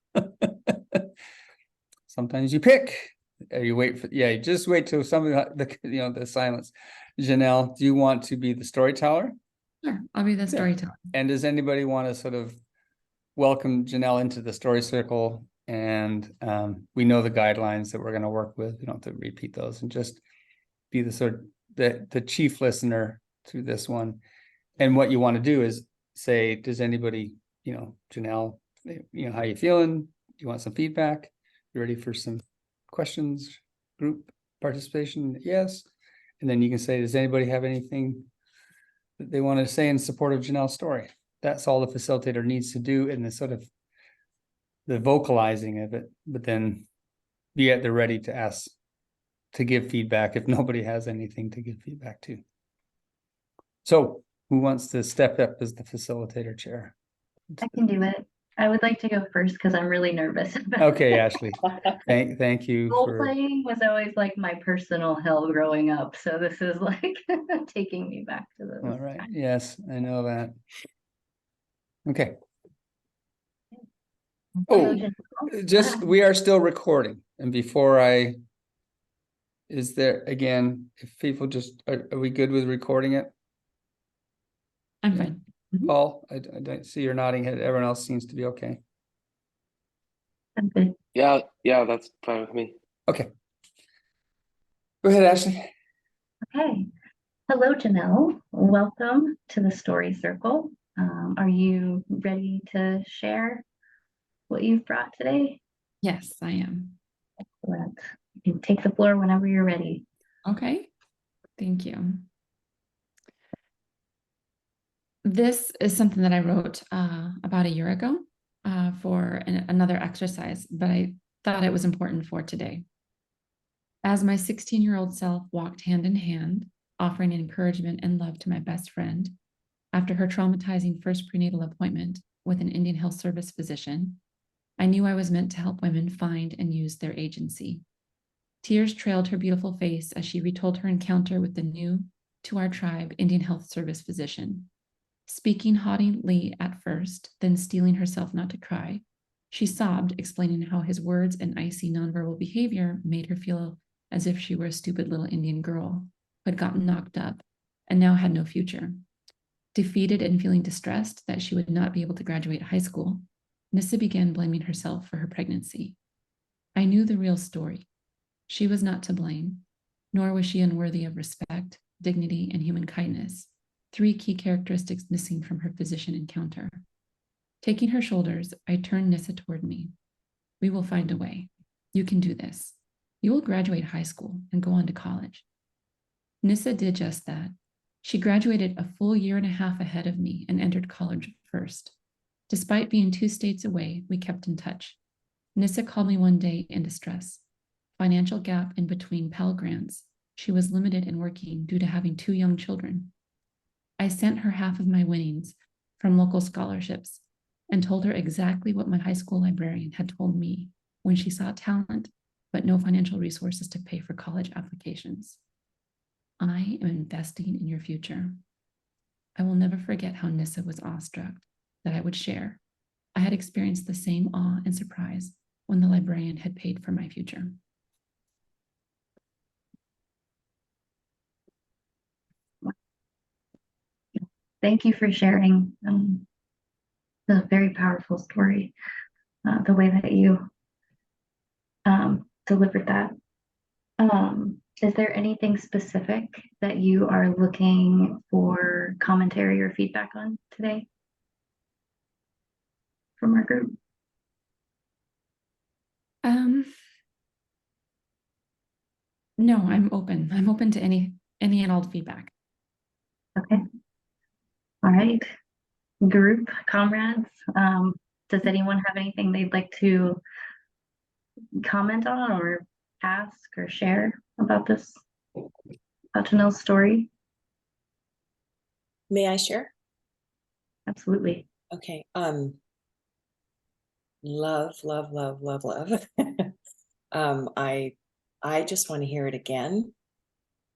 Sometimes you pick, or you wait for, you just wait till somebody, the silence. Janelle, do you want to be the storyteller? Sure, I'll be the storyteller. And does anybody want to sort of welcome Janelle into the story circle? And we know the guidelines that we're going to work with. We don't have to repeat those, and just be the sort of the chief listener through this one. And what you want to do is say, does anybody, Janelle, how you feeling? You want some feedback? You ready for some questions, group participation? Yes. And then you can say, does anybody have anything that they want to say in support of Janelle's story? That's all the facilitator needs to do in the sort of the vocalizing of it, but then be at the ready to ask, to give feedback if nobody has anything to give feedback to. So who wants to step up as the facilitator chair? I can do it. I would like to go first because I'm really nervous. Okay, Ashley. Thank you Role for playing was always like my personal hell growing up. So this is like taking me back to those. all right. Yes, I know that. Okay. Hello, Oh, Janelle. just we are still recording. And before is there again, if people just are we good with recording it? I'm fine. Mhm. Paul, I don't see your nodding head. Everyone else seems to be okay. I'm good. Yeah, that's fine with me. Okay. Go ahead, Ashley. Okay. Hello, Janelle. Welcome to the Story Circle. Are you ready to share what you've brought today? Yes, I am. Excellent. You can take the floor whenever you're ready. Okay, thank you. This is something that I wrote about a year ago for another exercise, but I thought it was important for today. As my 16-year-old self walked hand in hand, offering encouragement and love to my best friend, after her traumatizing first prenatal appointment with an Indian Health Service physician, I knew I was meant to help women find and use their agency. Tears trailed her beautiful face as she retold her encounter with the new, to our tribe, Indian Health Service physician. Speaking haughtily at first, then steeling herself not to cry, she sobbed, explaining how his words and icy nonverbal behavior made her feel as if she were a stupid little Indian girl who had gotten knocked up and now had no future. Defeated and feeling distressed that she would not be able to graduate high school, Nissa began blaming herself for her pregnancy. I knew the real story. She was not to blame, nor was she unworthy of respect, dignity, and human kindness, 3 key characteristics missing from her physician encounter. Taking her shoulders, I turned Nissa toward me. We will find a way. You can do this. You will graduate high school and go on to college. Nissa did just that. She graduated a full year and a half ahead of me and entered college first. Despite being 2 states away, we kept in touch. Nissa called me one day in distress. Financial gap in between Pell Grants. She was limited in working due to having 2 young children. I sent her half of my winnings from local scholarships and told her exactly what my high school librarian had told me when she saw talent, but no financial resources to pay for college applications. I am investing in your future. I will never forget how Nissa was awestruck that I would share. I had experienced the same awe and surprise when the librarian had paid for my future. Thank you for sharing the very powerful story, the way that you delivered that. Is there anything specific that you are looking for commentary or feedback on today from our group? No, I'm open. I'm open to any and all feedback. Okay. All right. Group comrades, does anyone have anything they'd like to comment on or ask or share about this, about Janelle's story? May I share? Absolutely. Okay. Love. I just want to hear it again.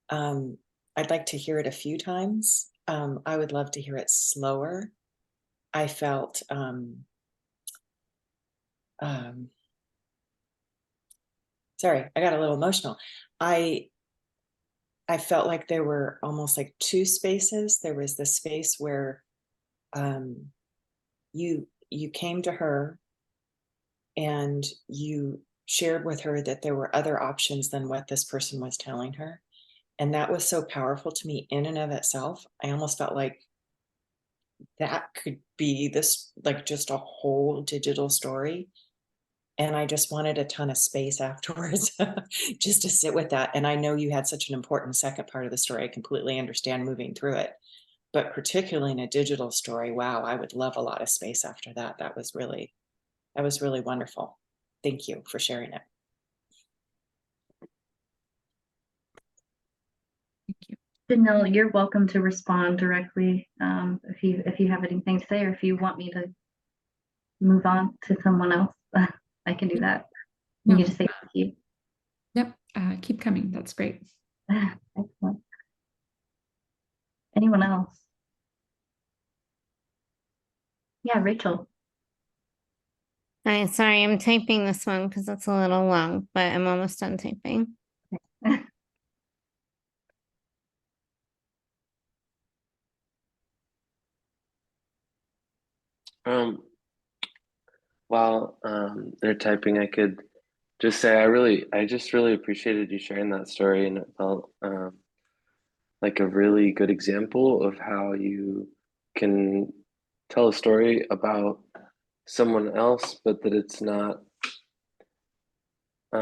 I'd like to hear it a few times. I would love to hear it slower. I felt sorry, I got a little emotional. I felt like there were almost like two spaces. There was the space where you came to her and you shared with her that there were other options than what this person was telling her. And that was so powerful to me in and of itself. I almost felt like that could be this, like, just a whole digital story. And I just wanted a ton of space afterwards just to sit with that. And I know you had such an important second part of the story. I completely understand moving through it. But particularly in a digital story, wow, I would love a lot of space after that. That was really wonderful. Thank you for sharing it. Thank you. Janelle, you're welcome to respond directly if you have anything to say, or if you want me to move on to someone else, I can do that. You No. can just say thank you. Yep. Keep coming. That's great. Excellent. Anyone else? Yeah, Rachel. Hi, sorry, I'm typing this one because it's a little long, but I'm almost done typing. While they're typing, I could just say I just really appreciated you sharing that story, and it felt like a really good example of how you can tell a story about someone else, but that it's not I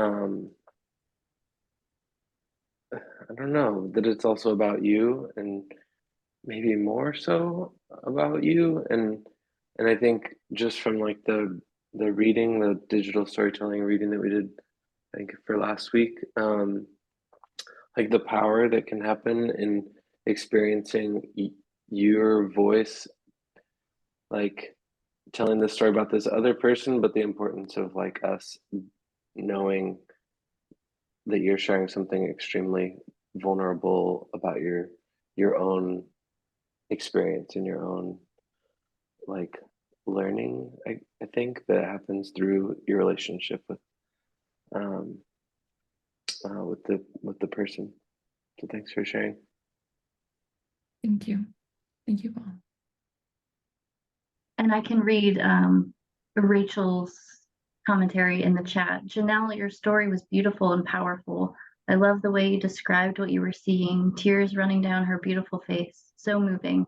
don't know, that it's also about you, and maybe more so about you. And I think just from like the reading, the digital storytelling reading that we did, I think for last week, like the power that can happen in experiencing your voice, like telling the story about this other person, but the importance of like us knowing that you're sharing something extremely vulnerable about your own experience and your own like learning. I think that happens through your relationship um with the person. So thanks for sharing. Thank you. Thank you, Paul. And I can read Rachel's commentary in the chat. Janelle, your story was beautiful and powerful. I love the way you described what you were seeing, tears running down her beautiful face. So moving.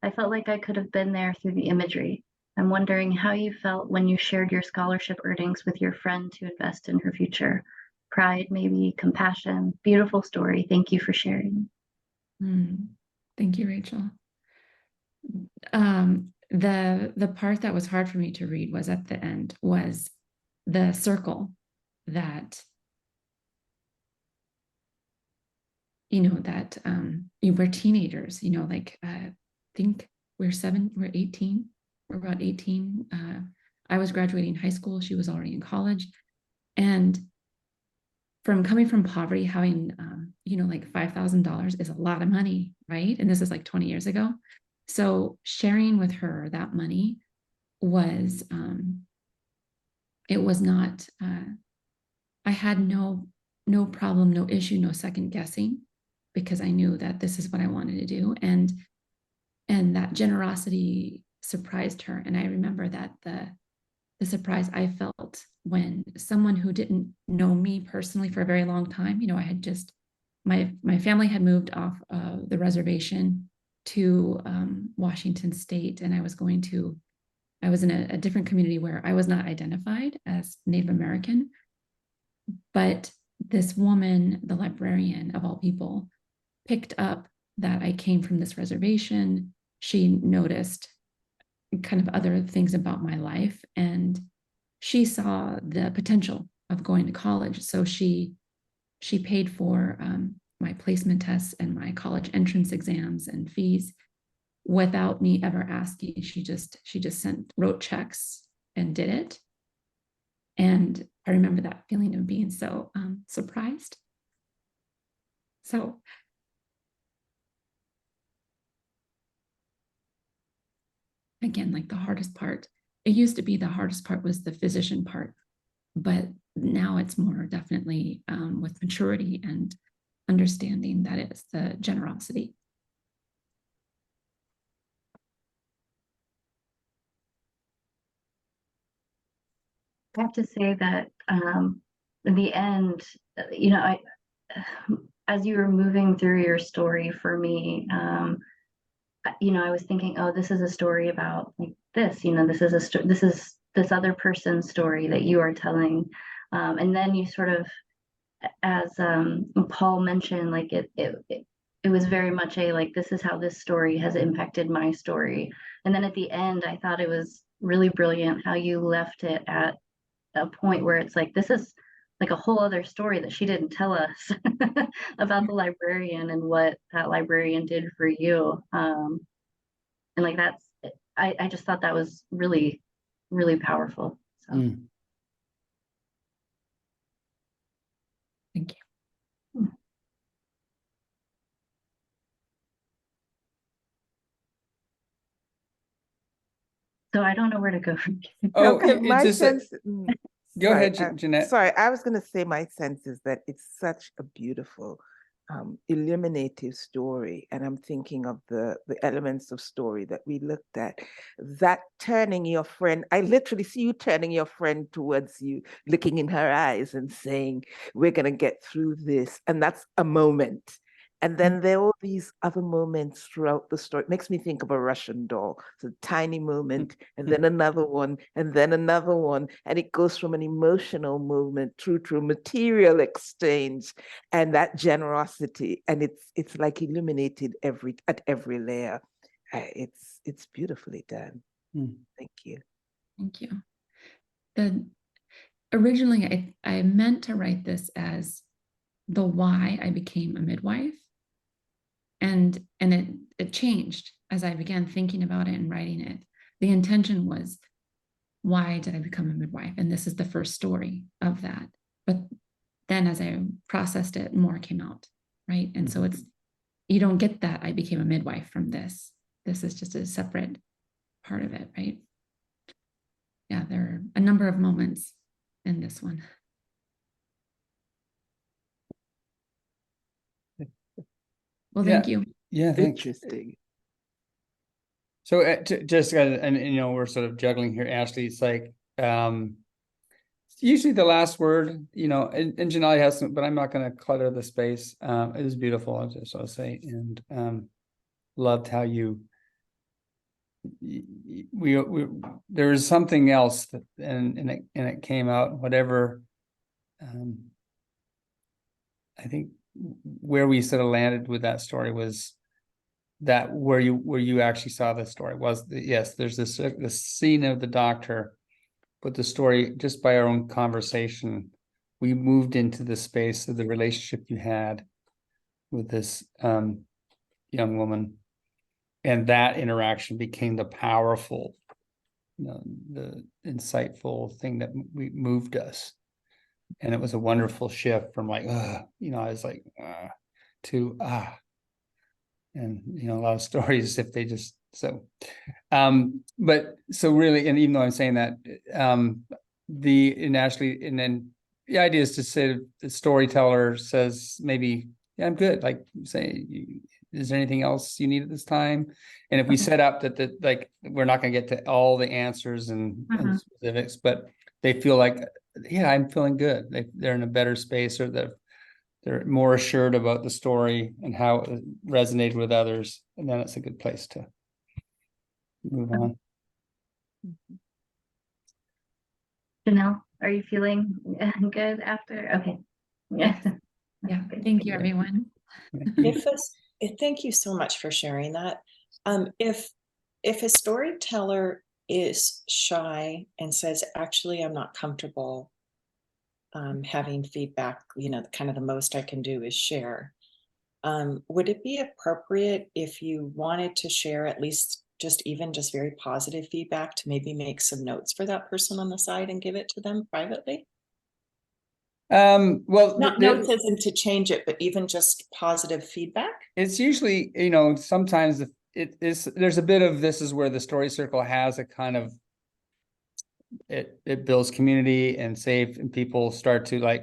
I felt like I could have been there through the imagery. I'm wondering how you felt when you shared your scholarship earnings with your friend to invest in her future. Pride, maybe, compassion. Beautiful story. Thank you for sharing. Thank you, Rachel. The part that was hard for me to read was at the end, was the circle that, that we're teenagers, like I think we're 18, we're about 18. I was graduating high school, she was already in college. And from coming from poverty, having, like $5,000 is a lot of money, right? And this is like 20 years ago. So sharing with her that money was, it was not, I had no problem, no issue, no second guessing, because I knew that this is what I wanted to do. And that generosity surprised her. And I remember that the surprise I felt when someone who didn't know me personally for a very long time, I had just, my family had moved off the reservation to Washington State, and I was in a different community where I was not identified as Native American. But this woman, the librarian of all people, picked up that I came from this reservation. She noticed kind of other things about my life, and she saw the potential of going to college. So she paid for my placement tests and my college entrance exams and fees without me ever asking. She just wrote checks and did it. And I remember that feeling of being so surprised. So again, like the hardest part. It used to be the hardest part was the physician part, but now it's more definitely with maturity and understanding that it's the generosity. I have to say that in the end, you know, as you were moving through your story for me, you know, I was thinking, oh, this is a story about like this, you know, this is this other person's story that you are telling. And then you sort of, as Paul mentioned, like it was very much a like, this is how this story has impacted my story. And then at the end, I thought it was really brilliant how you left it at a point where it's like, this is like a whole other story that she didn't tell us about the librarian and what that librarian did for you. And like that's, I just thought that was really, really powerful. So. Thank you. So I don't know where to go from here. Oh, Okay, it's my just sense. go Sorry, ahead, Jeanette. Sorry, I was going to say my sense is that it's such a beautiful, illuminative story, and I'm thinking of the elements of story that we looked at. That turning your friend, I literally see you turning your friend towards you, looking in her eyes and saying, "We're going to get through this," and that's a moment. And then there are all these other moments throughout the story. It makes me think of a Russian doll. It's a tiny moment, and then another one, and then another one. And it goes from an emotional moment through to material exchange and that generosity. And it's like illuminated at every layer. It's beautifully done. Thank you. Thank you. Originally, I meant to write this as the why I became a midwife. And it changed as I began thinking about it and writing it. The intention was, why did I become a midwife? And this is the first story of that. But then as I processed it, more came out, right? And so you don't get that I became a midwife from this. This is just a separate part of it, right? Yeah, there are a number of moments in this one. Well, thank you. Yeah, thanks. Interesting. So just and you know, we're sort of juggling here, Ashley. It's like usually the last word, you know, and Janelle has some, but I'm not going to clutter the space. It was beautiful, I'll just say, and loved how we there was something else that and it came out, whatever. I think where we sort of landed with that story was that where you actually saw the story was yes, there's this scene of the doctor, but the story, just by our own conversation, we moved into the space of the relationship you had with this young woman, and that interaction became the powerful, you know, the insightful thing that we moved us. And it was a wonderful shift from like, you know, I was like, to and you know, a lot of stories if they just so but so really, and even though I'm saying that, Ashley, and then the idea is to say the storyteller says maybe, yeah, I'm good, like say, is there anything else you need at this time? And if we set up that like we're not going to get to all the answers and specifics, but they feel like, yeah, I'm feeling good, they're in a better space, or they're more assured about the story and how it resonated with others, and then it's a good place to move on. Janelle, are you feeling good after? Okay. Yeah. Yeah. Thank you, everyone. Thank you so much for sharing that. If a storyteller is shy and says, actually, I'm not comfortable having feedback, you know, kind of the most I can do is share. Would it be appropriate if you wanted to share at least just very positive feedback to maybe make some notes for that person on the side and give it to them privately? Well, not notes as in to change it, but even just positive feedback. It's usually, you know, sometimes there's a bit of, this is where the story circle has a kind of, it builds community and safe, and people start to like,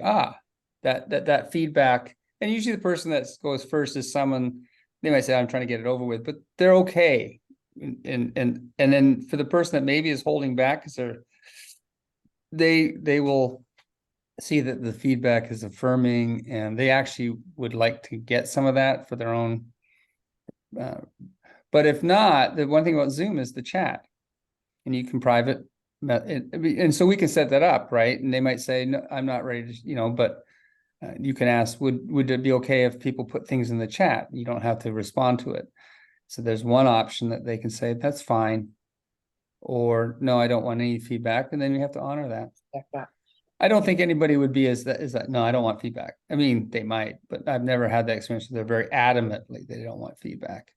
that feedback. And usually the person that goes first is someone, they might say, I'm trying to get it over with, but they're okay. And then for the person that maybe is holding back, because they will see that the feedback is affirming, and they actually would like to get some of that for their own. But if not, the one thing about Zoom is the chat, and you can private, and so we can set that up, right? And they might say, no, I'm not ready to, but you can ask, would it be okay if people put things in the chat? You don't have to respond to it. So there's one option that they can say, that's fine. Or no, I don't want any feedback. And then you have to honor that. I don't think anybody would be as that, no, I don't want feedback. I mean, they might, but I've never had that experience. They're very adamantly, they don't want feedback.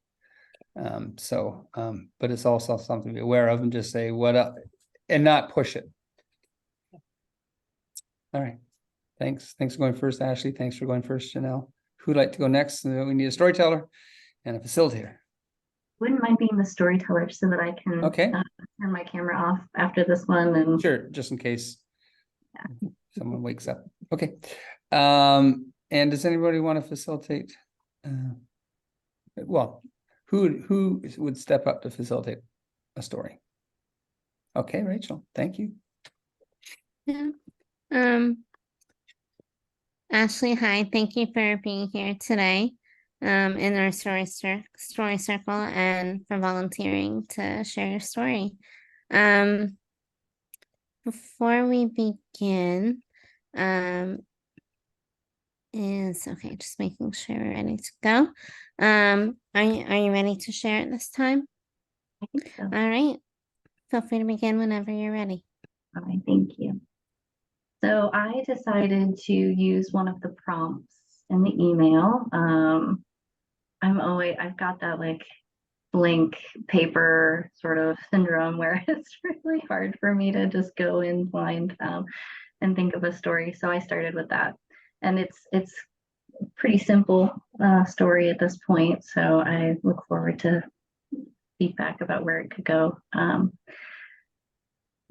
But it's also something to be aware of, and just say what up and not push it. All right. Thanks for going first, Ashley. Thanks for going first, Janelle. Who'd like to go next? We need a storyteller and a facilitator. Wouldn't mind being the storyteller so that I can turn my camera off after this one. And sure, just in case someone wakes up. Okay. And does anybody want to facilitate? Well, who would step up to facilitate a story? Okay, Rachel, thank you. Yeah. Ashley, hi. Thank you for being here today in our story circle, and for volunteering to share your story. Before we begin, just making sure we're ready to go. Are you ready to share it this time? I think so. All right. Feel free to begin whenever you're ready. All right, thank you. So I decided to use one of the prompts in the email. I've got that like blank paper sort of syndrome where it's really hard for me to just go in blind and think of a story. So I started with that, and it's pretty simple story at this point. So I look forward to feedback about where it could go.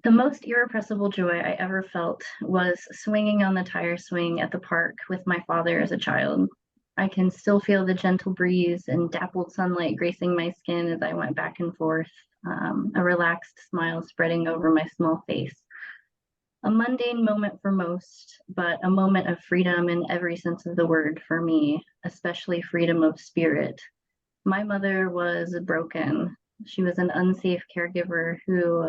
The most irrepressible joy I ever felt was swinging on the tire swing at the park with my father as a child. I can still feel the gentle breeze and dappled sunlight gracing my skin as I went back and forth, a relaxed smile spreading over my small face. A mundane moment for most, but a moment of freedom in every sense of the word for me, especially freedom of spirit. My mother was broken. She was an unsafe caregiver who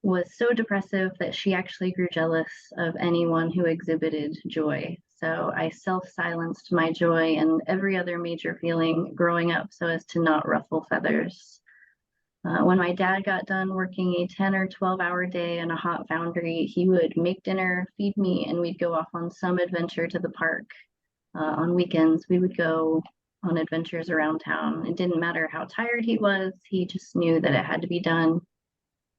was so depressive that she actually grew jealous of anyone who exhibited joy. So I self-silenced my joy and every other major feeling growing up so as to not ruffle feathers. When my dad got done working a 10 or 12-hour day in a hot foundry, he would make dinner, feed me, and we'd go off on some adventure to the park. On weekends, we would go on adventures around town. It didn't matter how tired he was, he just knew that it had to be done.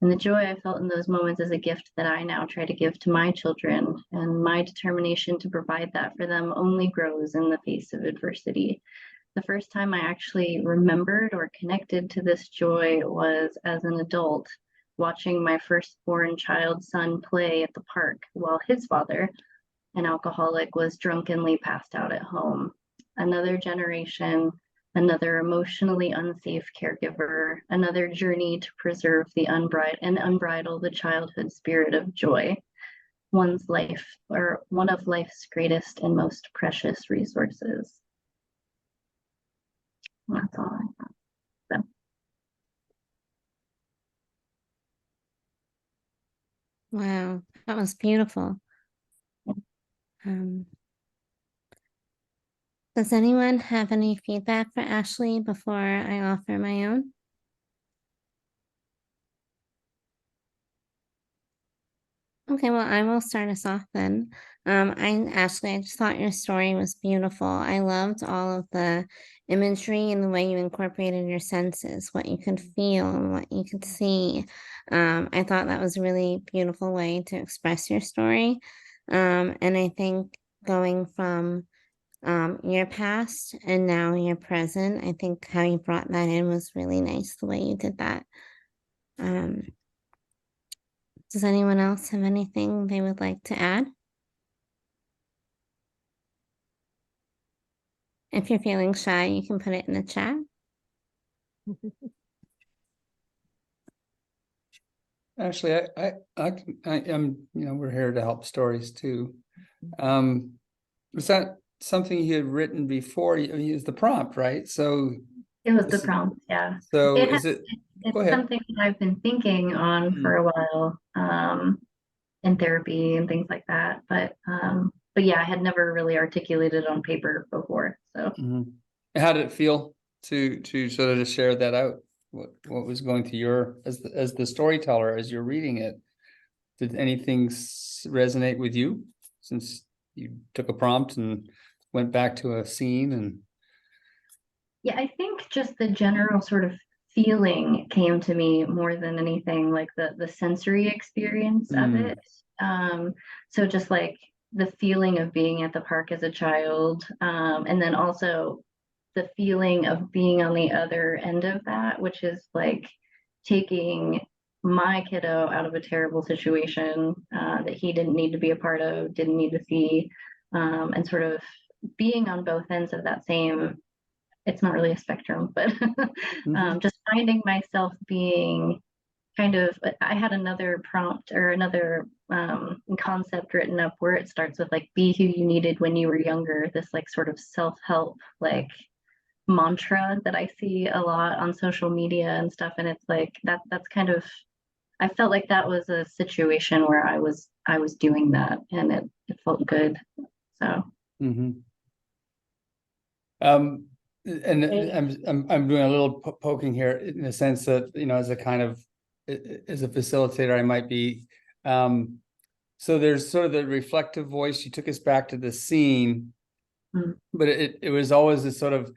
And the joy I felt in those moments is a gift that I now try to give to my children, and my determination to provide that for them only grows in the face of adversity. The first time I actually remembered or connected to this joy was as an adult, watching my firstborn child's son play at the park while his father, an alcoholic, was drunkenly passed out at home. Another generation, another emotionally unsafe caregiver, another journey to preserve the unbridle the childhood spirit of joy, one of life's greatest and most precious resources. That's all I have. So. Wow, that was beautiful. Does anyone have any feedback for Ashley before I offer my own? Okay, well, I will start us off then. Ashley, I just thought your story was beautiful. I loved all of the imagery and the way you incorporated your senses, what you could feel and what you could see. I thought that was a really beautiful way to express your story. And I think going from your past and now your present. I think how you brought that in was really nice, the way you did that. Does anyone else have anything they would like to add? If you're feeling shy, you can put it in the chat. Actually, I am, we're here to help stories too. Was that something you had written before? You used the prompt, right? So It was the prompt, yeah. So It is it? Go It's ahead. something that I've been thinking on for a while, in therapy and things like that. But yeah, I had never really articulated on paper before. So How did it feel to sort of just share that out? What was going through your as the storyteller as you're reading it? Did anything resonate with you since you took a prompt and went back to a scene? And yeah, I think just the general sort of feeling came to me more than anything, like the sensory experience of it. So just like the feeling of being at the park as a child, and then also the feeling of being on the other end of that, which is like taking my kiddo out of a terrible situation that he didn't need to be a part of, didn't need to see, and sort of being on both ends of that same, it's not really a spectrum, but just finding myself being kind of, I had another prompt or another concept written up where it starts with like, be who you needed when you were younger, this like sort of self-help, like mantra that I see a lot on social media and stuff. And it's like that's kind of, I felt like that was a situation where I was doing that, and it felt good. So and I'm doing a little poking here in the sense that, as a kind of, as a facilitator, I might be, so there's sort of the reflective voice. You took us back to the scene, but it was always this sort of,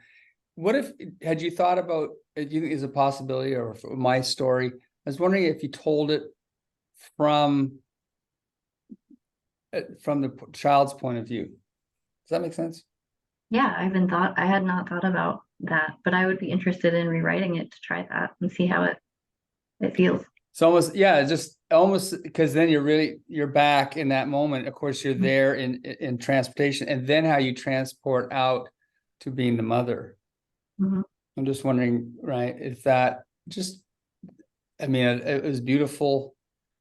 what if, had you thought about, do you think is a possibility, or my story, I was wondering if you told it from the child's point of view. Does that make sense? yeah, I had not thought about that, but I would be interested in rewriting it to try that and see how it feels. It's almost, yeah, just almost, because then you're back in that moment. Of course, you're there in transportation, and then how you transport out to being the mother. I'm just wondering, right, if that just, I mean, it was beautiful.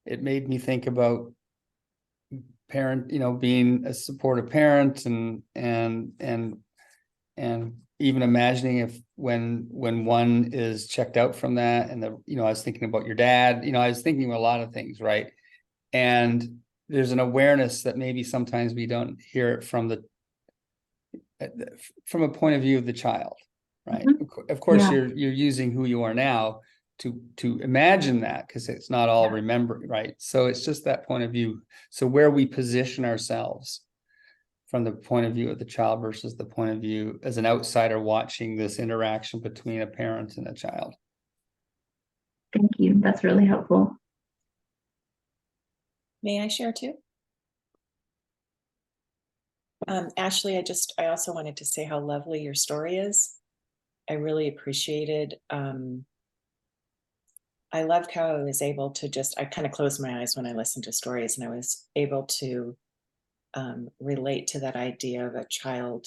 It made me think about parent, being a supportive parent, and even imagining if when one is checked out from that, and I was thinking about your dad, I was thinking of a lot of things, right? And there's an awareness that maybe sometimes we don't hear it from a point of view of the child, right? Of course, Yeah. you're using who you are now to imagine that, because it's not all remembered, right? So it's just that point of view. So where we position ourselves from the point of view of the child versus the point of view as an outsider watching this interaction between a parent and a child. Thank you. That's really helpful. May I share too? Ashley, I also wanted to say how lovely your story is. I really appreciated, I loved how I was able to I kind of closed my eyes when I listened to stories, and I was able to relate to that idea of a child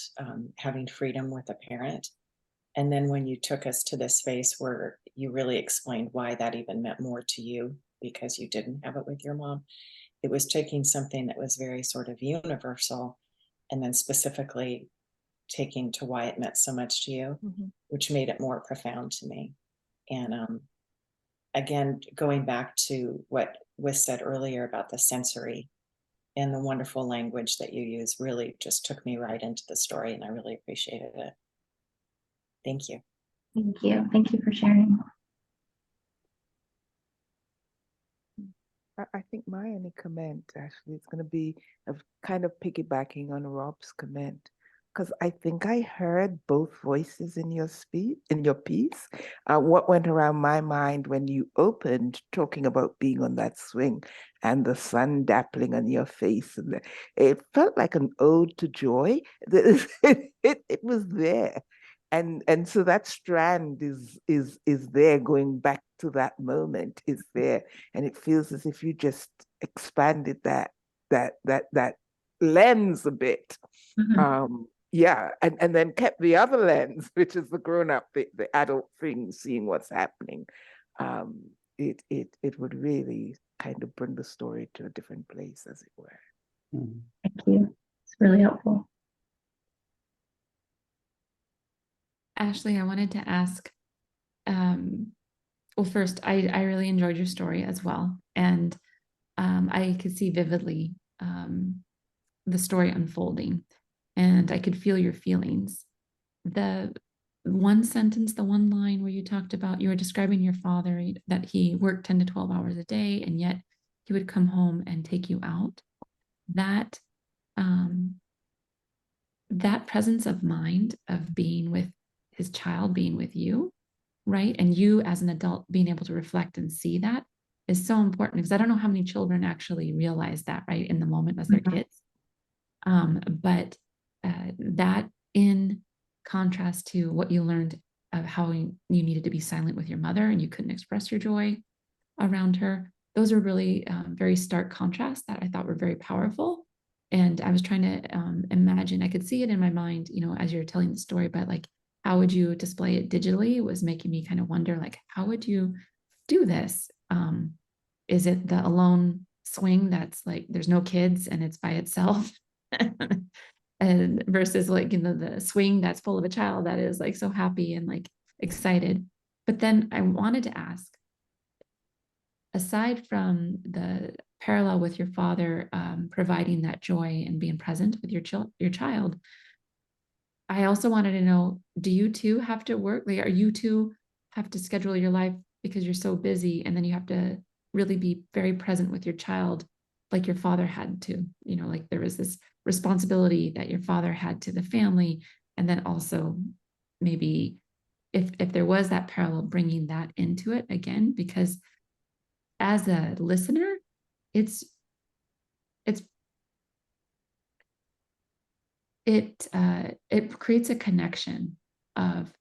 having freedom with a parent. And then when you took us to this space where you really explained why that even meant more to you because you didn't have it with your mom, it was taking something that was very sort of universal and then specifically taking to why it meant so much to you, which made it more profound to me. And again, going back to what was said earlier about the sensory and the wonderful language that you use really just took me right into the story, and I really appreciated it. Thank you. Thank you. Thank you for sharing. I think my only comment actually is going to be of kind of piggybacking on Rob's comment. because I think I heard both voices in your speech, in your piece. What went around my mind when you opened talking about being on that swing and the sun dappling on your face, and it felt like an ode to joy. It was there, and so that strand is there, going back to that moment is there, and it feels as if you just expanded that lens a bit. Yeah, and then kept the other lens, which is the grown-up, the adult thing, seeing what's happening. It would really kind of bring the story to a different place, as it were. Mhm. Thank you. It's really helpful. Ashley, I wanted to ask, well, first, I really enjoyed your story as well. And I could see vividly the story unfolding, and I could feel your feelings. The one sentence, the one line where you talked about, you were describing your father, that he worked 10 to 12 hours a day, and yet he would come home and take you out. That that presence of mind of being with his child, being with you, right? And you as an adult being able to reflect and see that is so important, because I don't know how many children actually realize that, right, in the moment as they're kids. But that, in contrast to what you learned of how you needed to be silent with your mother and you couldn't express your joy around her, those are really very stark contrasts that I thought were very powerful. And I was trying to imagine, I could see it in my mind, as you're telling the story, but like, how would you display it digitally? It was making me kind of wonder, like, how would you do this? Is it the alone swing that's like, there's no kids and it's by itself? And versus like, the swing that's full of a child that is like so happy and like excited. But then I wanted to ask, aside from the parallel with your father providing that joy and being present with your child, I also wanted to know, do you two have to work? Like, are you two have to schedule your life because you're so busy, and then you have to really be very present with your child like your father had to, like there was this responsibility that your father had to the family, and then also maybe if there was that parallel, bringing that into it again, because as a listener, it's it creates a connection of,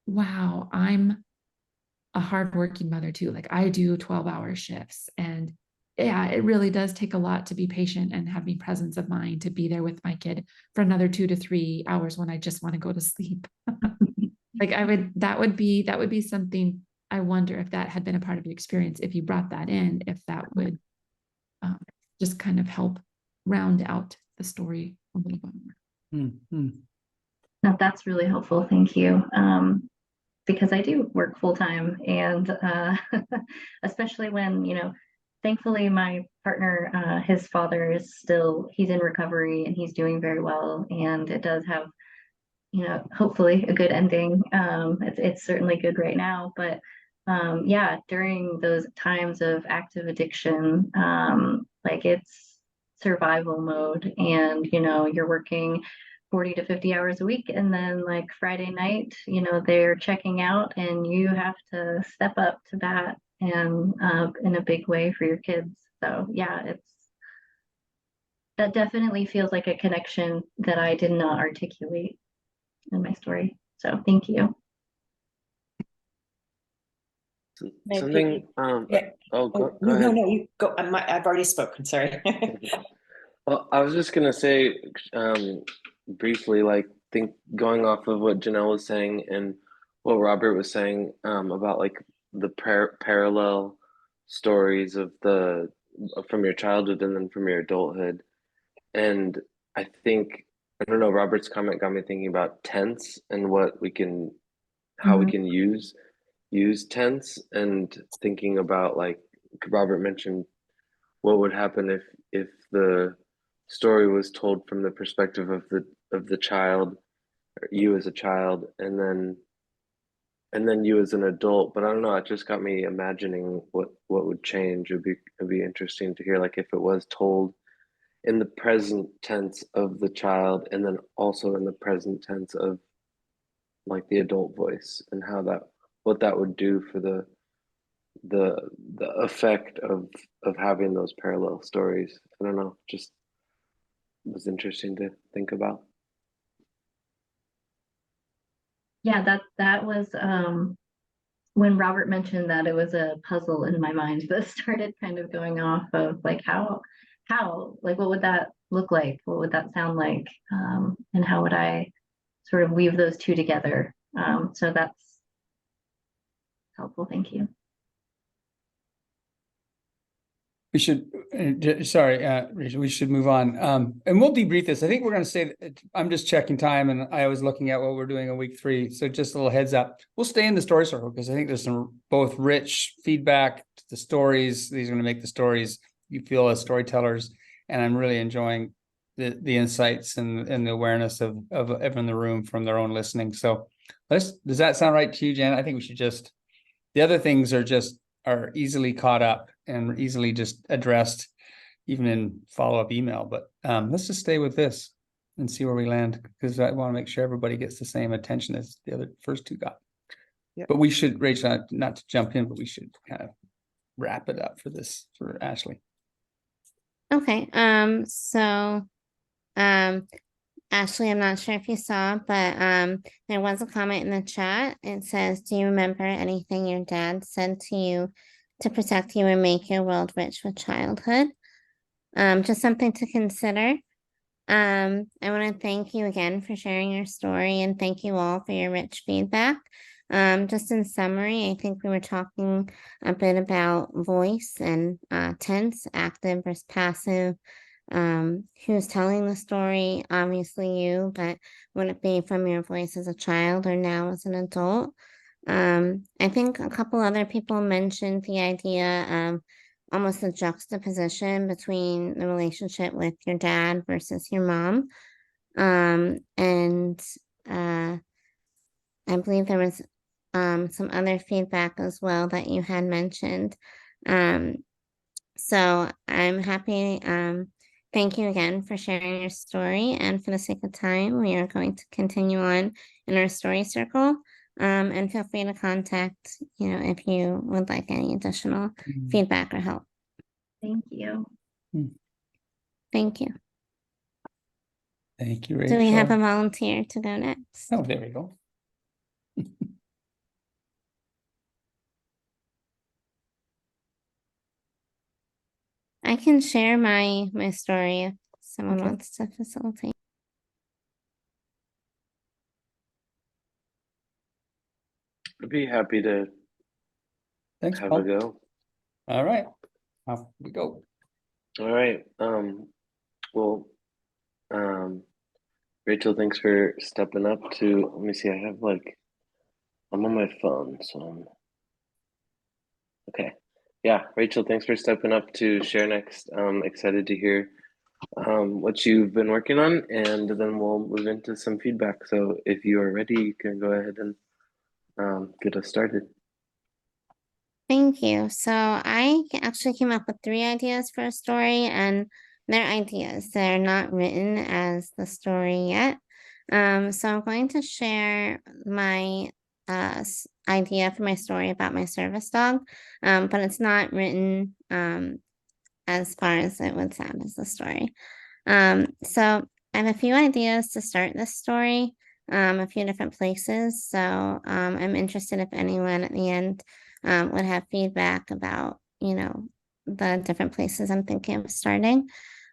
wow, I'm a hardworking mother too. Like, I do 12-hour shifts, and yeah, it really does take a lot to be patient and have me presence of mind to be there with my kid for another 2 to 3 hours when I just want to go to sleep. Like, that would be something. I wonder if that had been a part of your experience, if you brought that in, if that would just kind of help round out the story a little bit more. No, that's really helpful. Thank you. Because I do work full time, and especially when, thankfully my partner, his father he's in recovery and he's doing very well, and it does have, hopefully a good ending. It's certainly good right now, but yeah, during those times of active addiction, like, it's survival mode, and you're working 40 to 50 hours a week, and then like Friday night, they're checking out, and you have to step up to bat, and in a big way for your kids. So yeah, that definitely feels like a connection that I did not articulate in my story. So thank you. Something, Yeah. oh, go No, ahead. no, you go. I've already spoken. Sorry. Well, I was just gonna say, briefly, like, going off of what Janelle was saying and what Robert was saying, about like the parallel stories from your childhood and then from your adulthood. And I think, I don't know, Robert's comment got me thinking about tense and how we can use tense, and thinking about, like, Robert mentioned, what would happen if the story was told from the perspective of the child, or you as a child, and then you as an adult. But I don't know, it just got me imagining what would change. It'd be interesting to hear, like, if it was told in the present tense of the child, and then also in the present tense of like the adult voice, and how that, what that would do for the the effect of having those parallel stories. I don't know, just was interesting to think about. Yeah, that was when Robert mentioned that, it was a puzzle in my mind that started kind of going off of like how like what would that look like? What would that sound like? And how would I sort of weave those two together? So that's helpful. Thank you. We should, sorry, Rachel, we should move on. And we'll debrief this. I think we're going to say, I'm just checking time and I was looking at what we're doing in week 3. So just a little heads up. We'll stay in the story circle because I think there's some both rich feedback to the stories. These are going to make the stories you feel as storytellers. And I'm really enjoying the insights and the awareness of everyone in the room from their own listening. So does that sound right to you, Jan? I think we should just, the other things are easily caught up and easily just addressed even in follow-up email. But let's just stay with this and see where we land, because I want to make sure everybody gets the same attention as the other first 2 got. Yep. But we should, Rachel, not to jump in, but we should kind of wrap it up for Ashley. Okay, Ashley, I'm not sure if you saw, but there was a comment in the chat. It says, do you remember anything your dad said to you to protect you and make your world rich with childhood? Just something to consider. I want to thank you again for sharing your story, and thank you all for your rich feedback. Just in summary, I think we were talking a bit about voice and tense, active versus passive. Who's telling the story? Obviously you, but would it be from your voice as a child or now as an adult? I think a couple other people mentioned the idea of almost the juxtaposition between the relationship with your dad versus your mom. And I believe there was some other feedback as well that you had mentioned. So I'm happy. Thank you again for sharing your story, and for the sake of time, we are going to continue on in our story circle. And feel free to contact, if you would like any additional feedback or help. Thank you. Thank you. Thank you, Rachel. Do we have a volunteer to go next? Oh, there we go. I can share my story if someone Okay. wants to facilitate. I'd be happy to Thanks, have Paul. a go. All right, off we go. All right. Well, Rachel, thanks for stepping up to, let me see, I'm on my phone, so okay. Yeah, Rachel, thanks for stepping up to share next. Excited to hear what you've been working on, and then we'll move into some feedback. So if you are ready, you can go ahead and get us started. Thank you. So I actually came up with 3 ideas for a story, and they're ideas. They're not written as the story yet. So I'm going to share my idea for my story about my service dog, but it's not written as far as it would sound as the story. So I have a few ideas to start this story, a few different places. So I'm interested if anyone at the end would have feedback about, the different places I'm thinking of starting.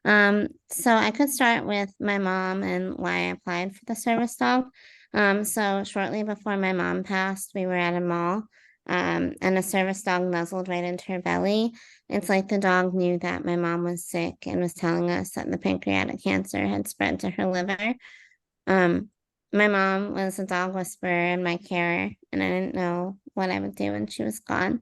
So I could start with my mom and why I applied for the service dog. So shortly before my mom passed, we were at a mall, and a service dog nuzzled right into her belly. It's like the dog knew that my mom was sick and was telling us that the pancreatic cancer had spread to her liver. My mom was a dog whisperer and my carer, and I didn't know what I would do when she was gone.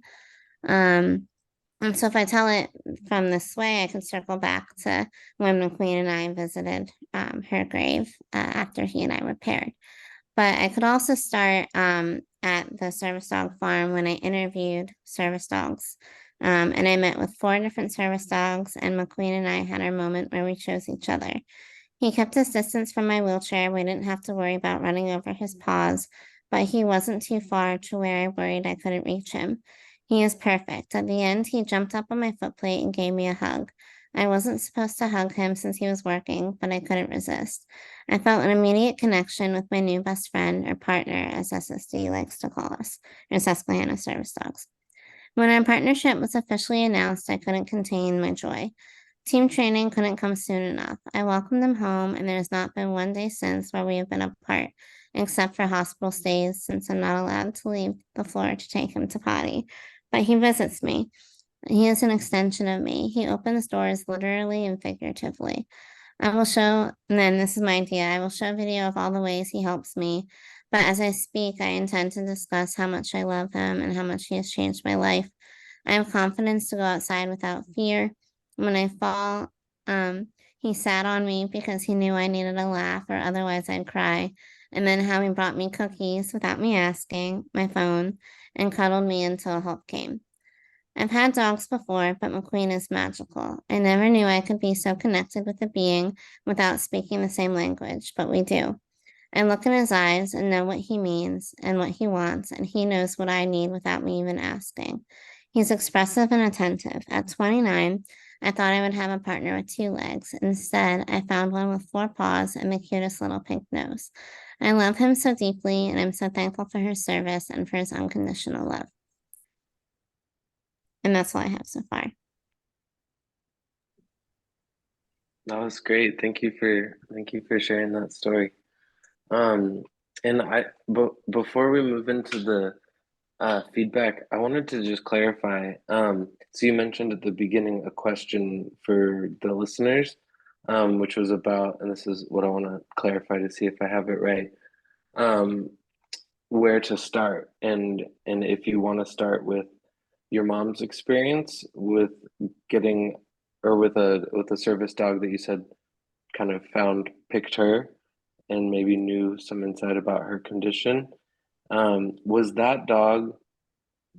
And so if I tell it from this way, I can circle back to when McQueen and I visited her grave after he and I were paired. But I could also start at the service dog farm when I interviewed service dogs And I met with 4 different service dogs, and McQueen and I had our moment where we chose each other. He kept his distance from my wheelchair. We didn't have to worry about running over his paws, but he wasn't too far to where I worried I couldn't reach him. He is perfect. At the end, he jumped up on my footplate and gave me a hug. I wasn't supposed to hug him since he was working, but I couldn't resist. I felt an immediate connection with my new best friend, or partner, as SSD likes to call us, or Susquehanna Service Dogs. When our partnership was officially announced, I couldn't contain my joy. Team training couldn't come soon enough. I welcomed him home, and there has not been one day since where we have been apart, except for hospital stays, since I'm not allowed to leave the floor to take him to potty. But he visits me. He is an extension of me. He opens doors literally and figuratively. I will show, and then this is my idea, I will show a video of all the ways he helps me. But as I speak, I intend to discuss how much I love him and how much he has changed my life. I have confidence to go outside without fear. When I fall, he sat on me because he knew I needed a laugh or otherwise I'd cry. And then how he brought me cookies without me asking, my phone, and cuddled me until help came. I've had dogs before, but McQueen is magical. I never knew I could be so connected with a being without speaking the same language, but we do. I look in his eyes and know what he means and what he wants, and he knows what I need without me even asking. He's expressive and attentive. At 29, I thought I would have a partner with 2 legs. Instead, I found one with 4 paws and the cutest little pink nose. I love him so deeply, and I'm so thankful for his service and for his unconditional love. And that's all I have so far. That was great. Thank you for sharing that story. And before we move into the feedback, I wanted to just clarify. So you mentioned at the beginning a question for the listeners, which was about, and this is what I want to clarify to see if I have it right, where to start, and if you want to start with your mom's experience with getting, or with a service dog that you said kind of picked her, and maybe knew some insight about her condition. Was that dog,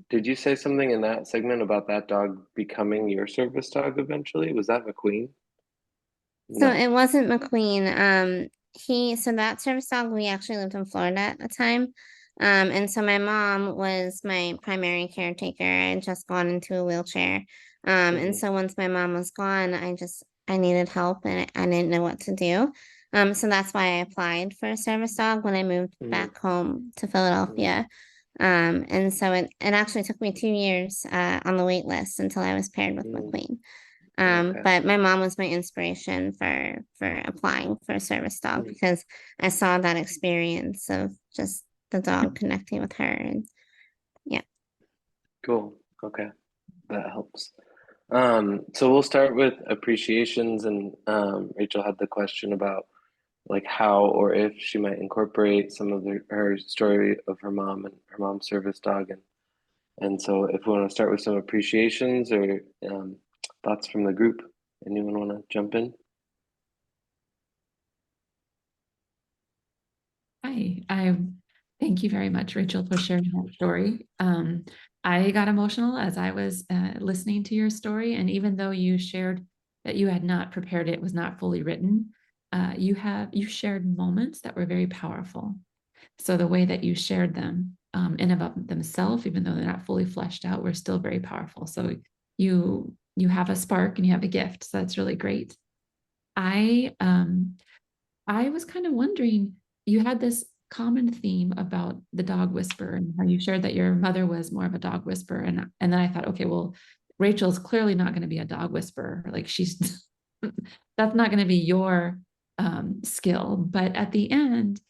did you say something in that segment about that dog becoming your service dog eventually? Was that McQueen? So No. it wasn't McQueen. So that service dog, we actually lived in Florida at the time. And so my mom was my primary caretaker. I had just gone into a wheelchair. And so once my mom was gone, I needed help and I didn't know what to do. So that's why I applied for a service dog when I moved back home to Philadelphia. And so it actually took me 2 years on the wait list until I was paired with McQueen. Okay. But my mom was my inspiration for applying for a service dog because I saw that experience of just the dog connecting with her, and yeah. Cool. Okay. That helps. So we'll start with appreciations, and Rachel had the question about like how or if she might incorporate some of her story of her mom and her mom's service dog, and so if we want to start with some appreciations or thoughts from the group, anyone want to jump in? Hi, I thank you very much, Rachel, for sharing that story. I got emotional as I was listening to your story, and even though you shared that you had not prepared it, was not fully written, you shared moments that were very powerful. So the way that you shared them in about themselves, even though they're not fully fleshed out, were still very powerful. So you have a spark and you have a gift. So that's really great. I was kind of wondering, you had this common theme about the dog whisperer and how you shared that your mother was more of a dog whisperer. And then I thought, okay, well, Rachel's clearly not going to be a dog whisperer. Like she's, that's not going to be your skill. But at the end,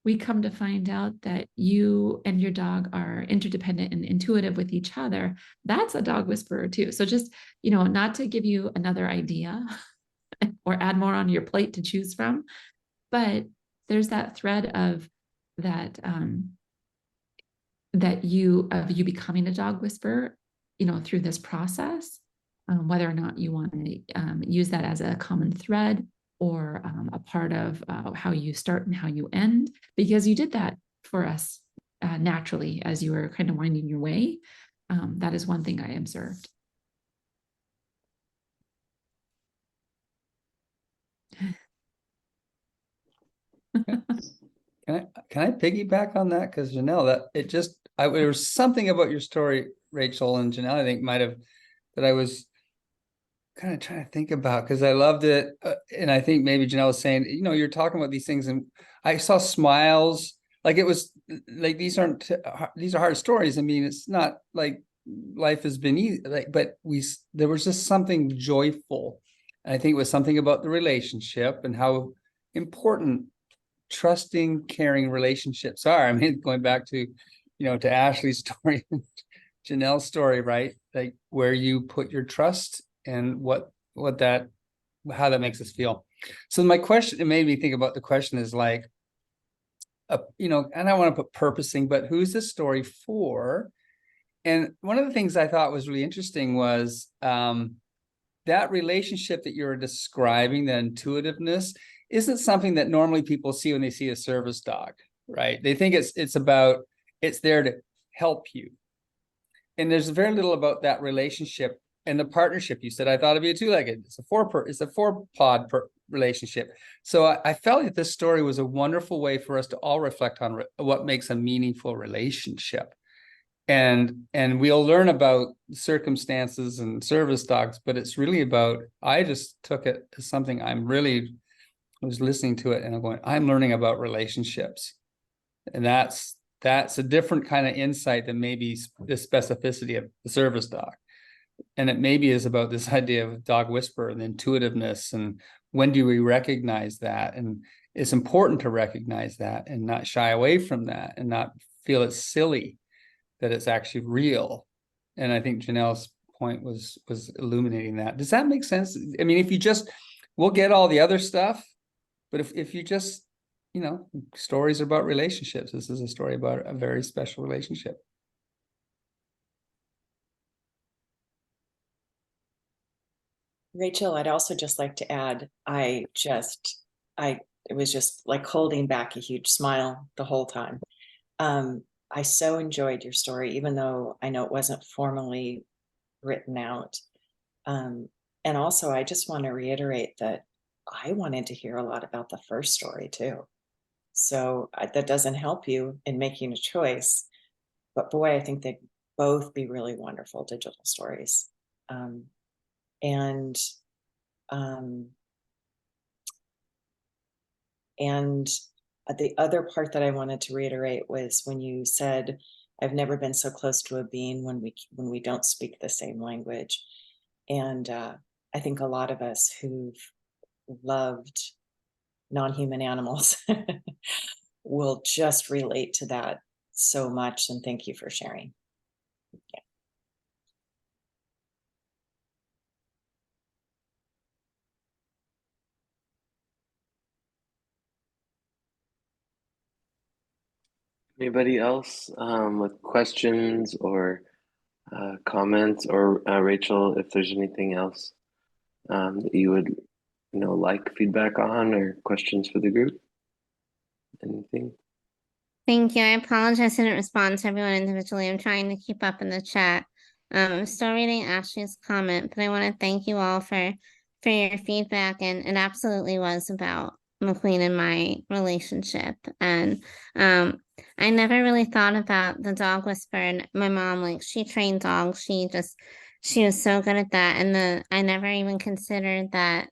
we come to find out that you and your dog are interdependent and intuitive with each other. That's a dog whisperer too. So just, not to give you another idea or add more on your plate to choose from, but there's that thread of that that you becoming a dog whisperer, through this process, whether or not you want to use that as a common thread or a part of how you start and how you end, because you did that for us naturally as you were kind of winding your way. That is one thing I observed. Can I piggyback on that? Because Janelle, there was something about your story, Rachel and Janelle, I think might have, that I was kind of trying to think about, because I loved it. And I think maybe Janelle was saying, you're talking about these things, and I saw smiles. Like it was like, these are hard stories. I mean, it's not like life has been easy, but there was just something joyful. And I think it was something about the relationship and how important trusting, caring relationships are. I mean, going back to, to Ashley's story, Janelle's story, right? Like where you put your trust and how that makes us feel. So my question, it made me think about the question is like, and I don't want to put purposing, but who's this story for? And one of the things I thought was really interesting was that relationship that you're describing, the intuitiveness, isn't something that normally people see when they see a service dog, right? They think it's there to help you. And there's very little about that relationship and the partnership. You said, I thought of you two-legged. It's a four-pod relationship. So I felt that this story was a wonderful way for us to all reflect on what makes a meaningful relationship. And we'll learn about circumstances and service dogs, but it's really about, I just took it as something I was listening to it and I'm going, I'm learning about relationships. And that's a different kind of insight than maybe the specificity of the service dog. And it maybe is about this idea of dog whisperer and intuitiveness, and when do we recognize that? And it's important to recognize that and not shy away from that and not feel it's silly, that it's actually real. And I think Janelle's point was illuminating that. Does that make sense? I mean, we'll get all the other stuff, but if you just, stories are about relationships. This is a story about a very special relationship. Rachel, I'd also just like to add, it was just like holding back a huge smile the whole time. I so enjoyed your story, even though I know it wasn't formally written out. And also, I just want to reiterate that I wanted to hear a lot about the first story too. So that doesn't help you in making a choice. But boy, I think they'd both be really wonderful digital stories. And the other part that I wanted to reiterate was when you said, I've never been so close to a being when we don't speak the same language. And I think a lot of us who've loved non-human animals will just relate to that so much. And thank you for sharing. Yeah. Anybody else with questions or comments, or Rachel, if there's anything else that you would, like feedback on, or questions for the group? Anything? Thank you. I apologize I didn't respond to everyone individually. I'm trying to keep up in the chat. I'm still reading Ashley's comment, but I want to thank you all for your feedback. And it absolutely was about McQueen and my relationship. And I never really thought about the dog whisperer. And my mom, like, she trained dogs. She was so good at that. And I never even considered that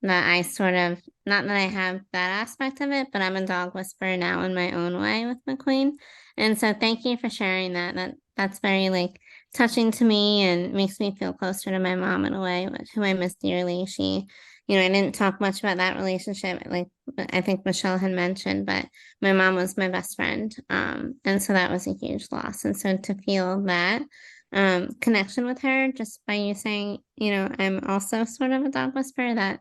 that I sort of, not that I have that aspect of it, but I'm a dog whisperer now in my own way with McQueen. And so thank you for sharing that. That's very like touching to me and makes me feel closer to my mom in a way, who I miss dearly. She, I didn't talk much about that relationship, like I think Michelle had mentioned, but my mom was my best friend. And so that was a huge loss. And so to feel that connection with her just by you saying, I'm also sort of a dog whisperer, that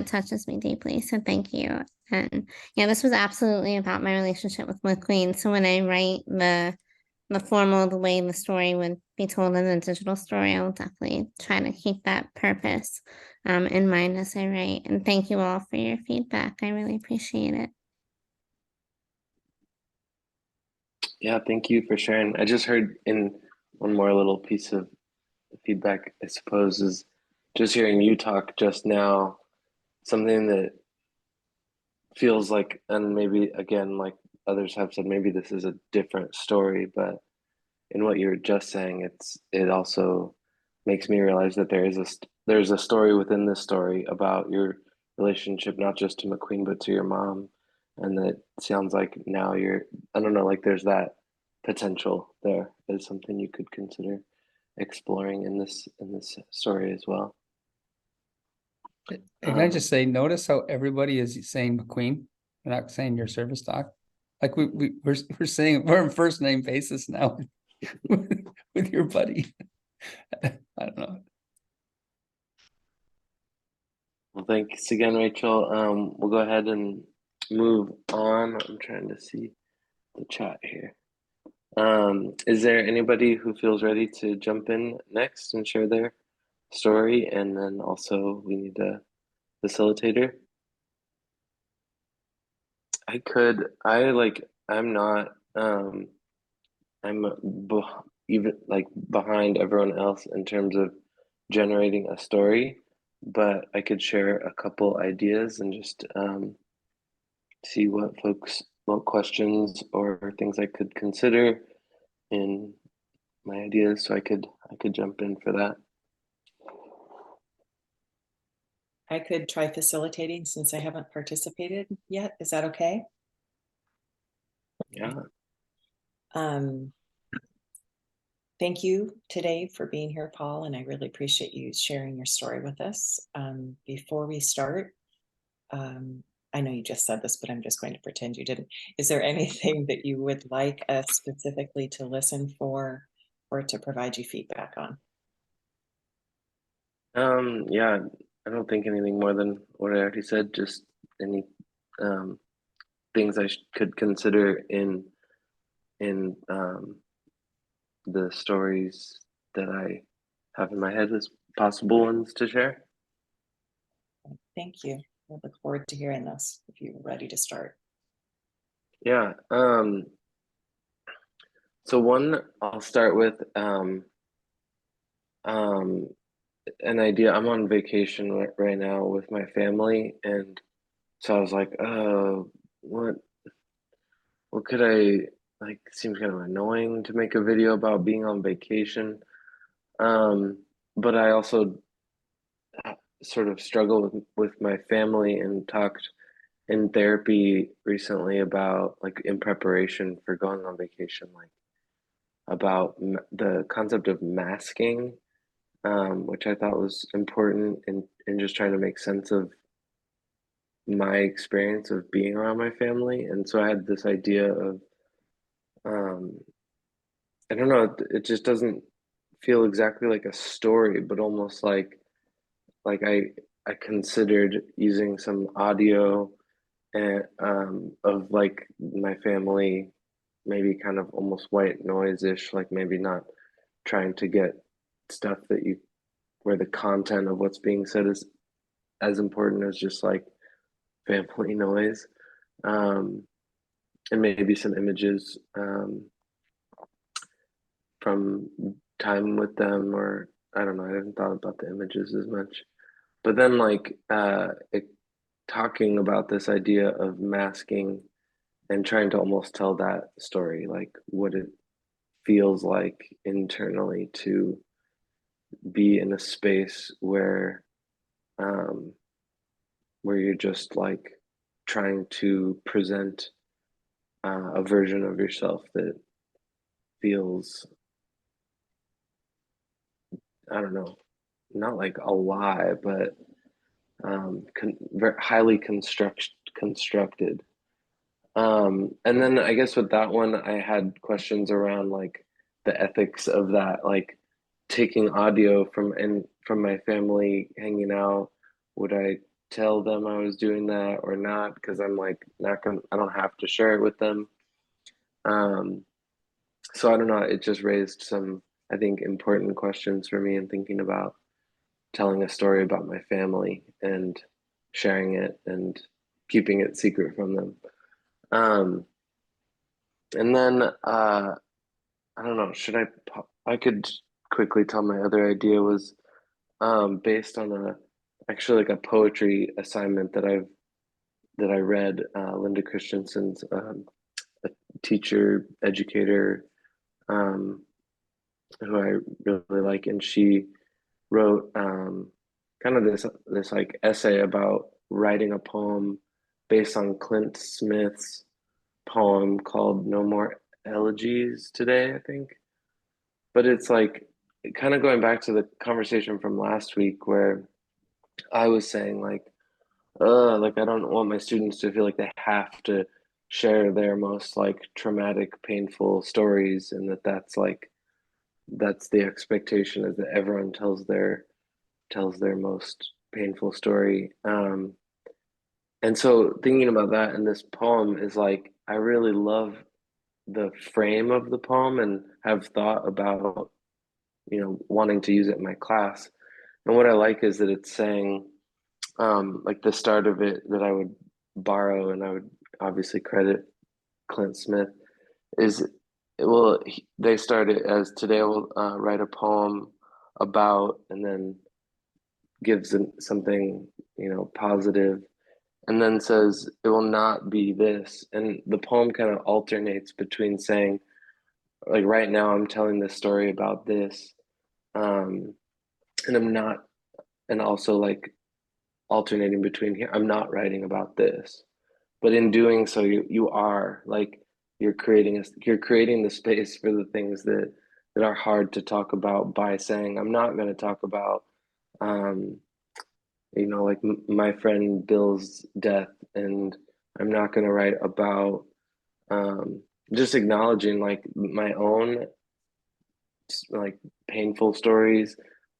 touches me deeply. So thank you. And yeah, this was absolutely about my relationship with McQueen. So when I write the way the story would be told in the digital story, I will definitely try to keep that purpose in mind as I write. And thank you all for your feedback. I really appreciate it. Yeah, thank you for sharing. I just heard in one more little piece of feedback, I suppose, is just hearing you talk just now, something that feels like, and maybe again, like others have said, maybe this is a different story, but in what you're just saying, it also makes me realize that there's a story within this story about your relationship, not just to McQueen, but to your mom. And that sounds like now I don't know, like there's that potential there is something you could consider exploring in this story as well. Can I just say, notice how everybody is saying McQueen? We're not saying your service dog. Like we're saying we're on first name basis now with your buddy. I don't know. Well, thanks again, Rachel. We'll go ahead and move on. I'm trying to see the chat here. Is there anybody who feels ready to jump in next and share their story? And then also we need a facilitator. I'm not, even like behind everyone else in terms of generating a story, but I could share a couple ideas and just see what questions or things I could consider in my ideas, so I could jump in for that. I could try facilitating since I haven't participated yet. Is that okay? Yeah. Thank you today for being here, Paul, and I really appreciate you sharing your story with us. Before we start, I know you just said this, but I'm just going to pretend you didn't. Is there anything that you would like us specifically to listen for or to provide you feedback on? Yeah, I don't think anything more than what I already said, just any things I could consider in the stories that I have in my head as possible ones to share. Thank you. I look forward to hearing this if you're ready to start. Yeah. So one, I'll start with an idea. I'm on vacation right now with my family, and so I was like, oh, what could I like? Seems kind of annoying to make a video about being on vacation. But I also sort of struggle with my family and talked in therapy recently about like in preparation for going on vacation, like about the concept of masking, which I thought was important in just trying to make sense of my experience of being around my family. And so I had this idea of, um, I don't know, it just doesn't feel exactly like a story, but almost like I considered using some audio and of like my family, maybe kind of almost white noise-ish, like maybe not trying to get stuff where the content of what's being said is as important as just like family noise. Um, and maybe some images from time with them, or I don't know, I haven't thought about the images as much. But then like talking about this idea of masking and trying to almost tell that story, like what it feels like internally to be in a space where you're just like trying to present a version of yourself that feels, I don't know, not like a lie, but very highly constructed. And then I guess with that one, I had questions around like the ethics of that, like taking audio from my family hanging out. Would I tell them I was doing that or not? Because I'm like not gonna, I don't have to share it with them. So I don't know. It just raised some, I think, important questions for me in thinking about telling a story about my family and sharing it and keeping it secret from them. And then I don't know, I could quickly tell my other idea was based on actually like a poetry assignment that I've that I read, Linda Christensen's a teacher, educator, who I really like, and she wrote kind of this like essay about writing a poem based on Clint Smith's poem called "No More Elegies Today," I think. But it's like kind of going back to the conversation from last week where I was saying like I don't want my students to feel like they have to share their most like traumatic, painful stories, and that's the expectation, is that everyone tells their most painful story. And so thinking about that in this poem is like I really love the frame of the poem and have thought about, wanting to use it in my class. And what I like is that it's saying, like the start of it that I would borrow, and I would obviously credit Clint Smith, is, well, they start it as, "Today I will write a poem about," and then gives something, positive, and then says, "It will not be this." And the poem kind of alternates between saying, like, right now I'm telling this story about this, and I'm not, and also like alternating between, here I'm not writing about this, but in doing so you are like, you're creating the space for the things that are hard to talk about, by saying, I'm not going to talk about um like my friend Bill's death, and I'm not going to write about, just acknowledging like my own like painful stories,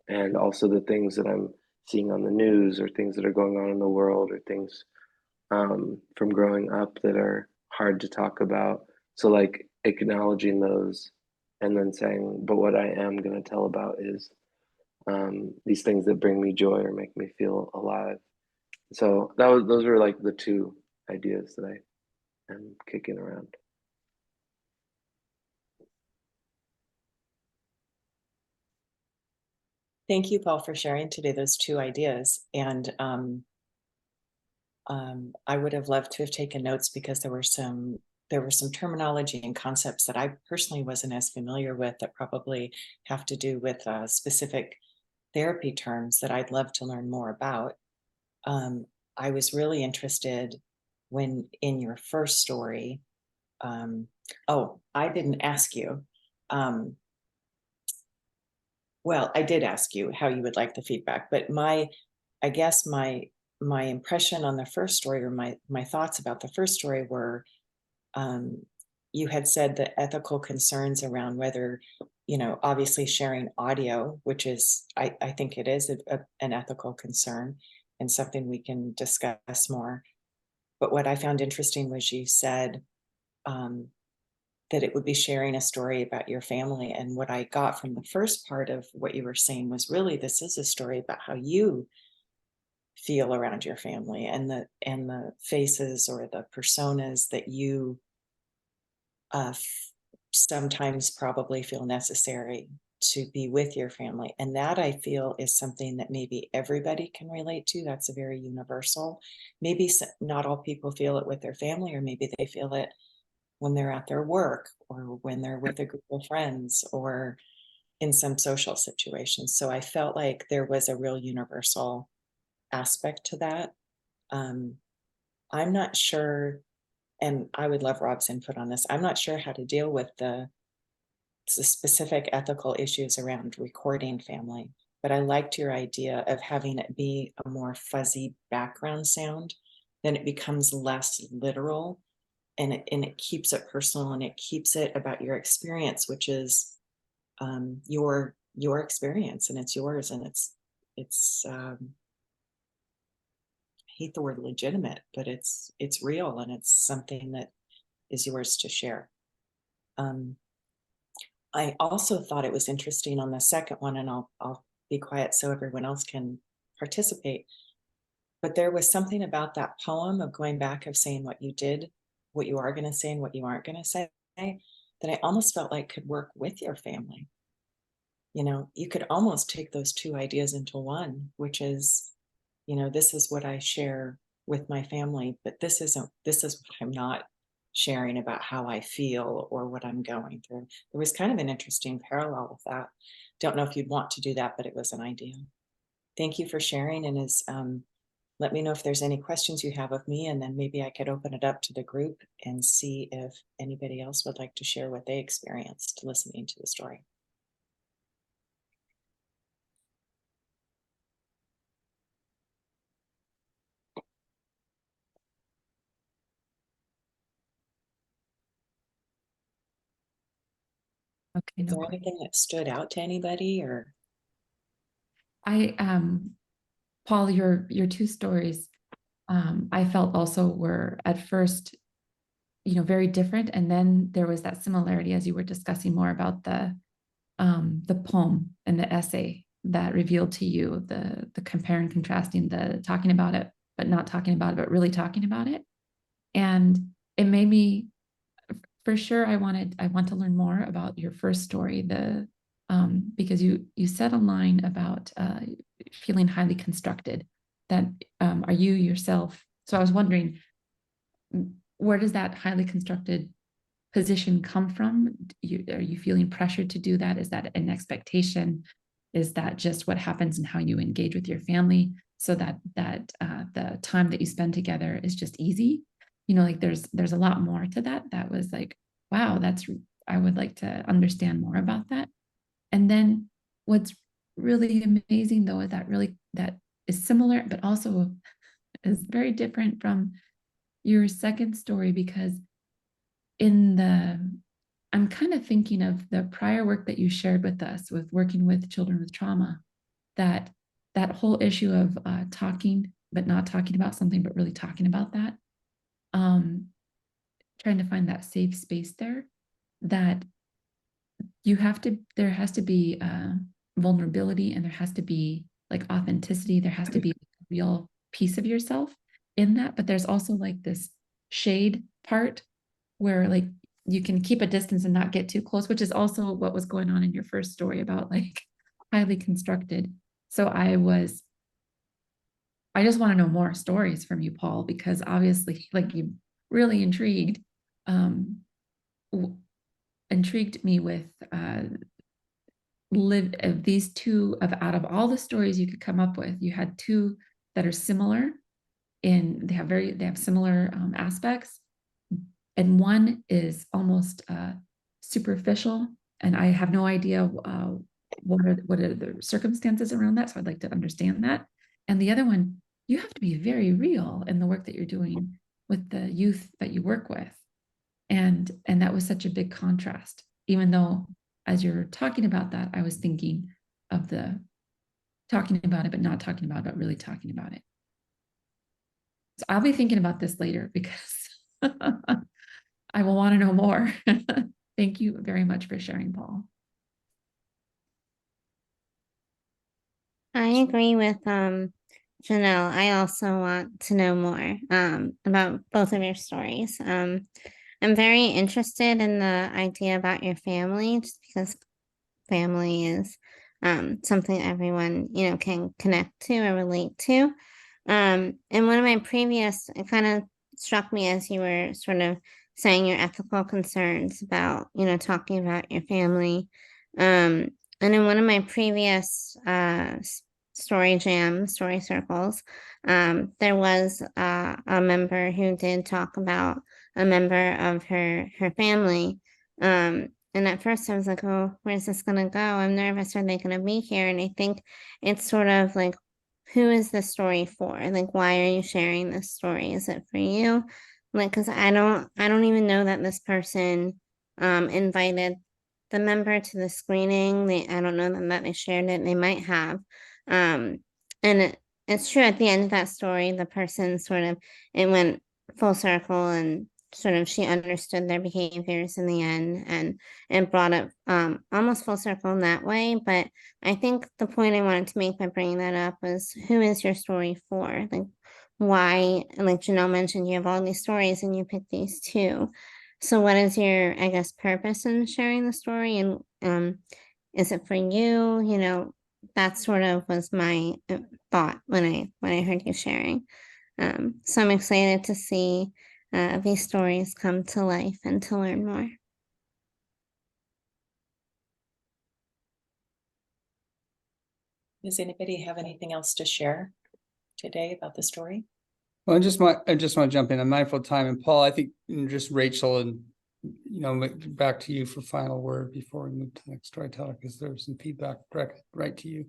and also the things that I'm seeing on the news, or things that are going on in the world, or things from growing up that are hard to talk about. So like acknowledging those, and then saying, but what I am going to tell about is these things that bring me joy or make me feel alive. So those were like the two ideas that I am kicking around. Thank you, Paul, for sharing today those two ideas. And I would have loved to have taken notes, because there were some terminology and concepts that I personally wasn't as familiar with, that probably have to do with specific therapy terms that I'd love to learn more about. I was really interested when in your first story. Oh, I didn't ask you. Well, I did ask you how you would like the feedback, but I guess my impression on the first story, or my thoughts about the first story, were, you had said the ethical concerns around whether, obviously sharing audio, which is, I think it is an ethical concern and something we can discuss more. But what I found interesting was you said that it would be sharing a story about your family. And what I got from the first part of what you were saying was, really, this is a story about how you feel around your family, and the faces or the personas that you sometimes probably feel necessary to be with your family. And that, I feel, is something that maybe everybody can relate to. That's a very universal. Maybe not all people feel it with their family, or maybe they feel it when they're at their work, or when they're with a group of friends, or in some social situations. So I felt like there was a real universal aspect to that. I'm not sure, and I would love Rob's input on this. I'm not sure how to deal with the specific ethical issues around recording family, but I liked your idea of having it be a more fuzzy background sound. Then it becomes less literal, and it keeps it personal, and it keeps it about your experience, which is your experience, and it's yours, and it's I hate the word legitimate, but it's real, and it's something that is yours to share. I also thought it was interesting on the second one, and I'll be quiet so everyone else can participate. But there was something about that poem of going back, of saying what you did, what you are going to say, and what you aren't going to say, that I almost felt like could work with your family. You could almost take those two ideas into one, which is, this is what I share with my family, but this is what I'm not sharing about how I feel or what I'm going through. There was kind of an interesting parallel with that. Don't know if you'd want to do that, but it was an idea. Thank you for sharing, and let me know if there's any questions you have of me, and then maybe I could open it up to the group and see if anybody else would like to share what they experienced listening to the story. Okay, Is no there question. anything that stood out to anybody, or? Paul, your two stories, I felt also were at first, very different. And then there was that similarity as you were discussing more about the poem and the essay that revealed to you the compare and contrasting, the talking about it, but not talking about it, but really talking about it. And it made me, for sure, I want to learn more about your first story, because you said a line about feeling highly constructed. That are you yourself? So I was wondering, where does that highly constructed position come from? Are you feeling pressured to do that? Is that an expectation? Is that just what happens in how you engage with your family, so that the time that you spend together is just easy? Like there's a lot more to that. That was like, wow, I would like to understand more about that. And then what's really amazing though is that is similar, but also is very different from your second story, because I'm kind of thinking of the prior work that you shared with us with working with children with trauma, that whole issue of talking, but not talking about something, but really talking about that. Trying to find that safe space there, that there has to be vulnerability, and there has to be like authenticity. There has to be a real piece of yourself in that, but there's also like this shade part where like you can keep a distance and not get too close, which is also what was going on in your first story about like highly constructed. So I just want to know more stories from you, Paul, because obviously like you really intrigued me with these two out of all the stories you could come up with. You had two that are similar they have similar aspects, and one is almost superficial, and I have no idea what are the circumstances around that, so I'd like to understand that. And the other one, you have to be very real in the work that you're doing with the youth that you work with, and that was such a big contrast, even though as you're talking about that, I was thinking of the talking about it but not talking about it, but really talking about it. So I'll be thinking about this later, because I will want to know more. Thank you very much for sharing, Paul. I agree with Janelle. I also want to know more about both of your stories. I'm very interested in the idea about your family, just because family is something everyone can connect to or relate to. And one of my previous, it kind of struck me as you were sort of saying your ethical concerns about talking about your family. And in one of my previous story circles, there was a member who did talk about a member of her family. And at first I was like, oh, where's this gonna go? I'm nervous. Are they gonna be here? And I think it's sort of like, who is this story for? Like, why are you sharing this story? Is it for you? Like, because I don't even know that this person invited the member to the screening. I don't know that they shared it. They might have. And it's true, at the end of that story, the person it went full circle, and sort of she understood their behaviors in the end, and brought it almost full circle in that way. But I think the point I wanted to make by bringing that up was, who is your story for? Like, why? Like Janelle mentioned, you have all these stories and you pick these two. So what is your, I guess, purpose in sharing the story? And is it for you? That sort of was my thought when I heard you sharing. So I'm excited to see these stories come to life and to learn more. Does anybody have anything else to share today about the story? Well, I just want to jump in. I'm mindful of time, and Paul, I think just Rachel and back to you for final word before we move to the next storyteller, because there's some feedback right to you.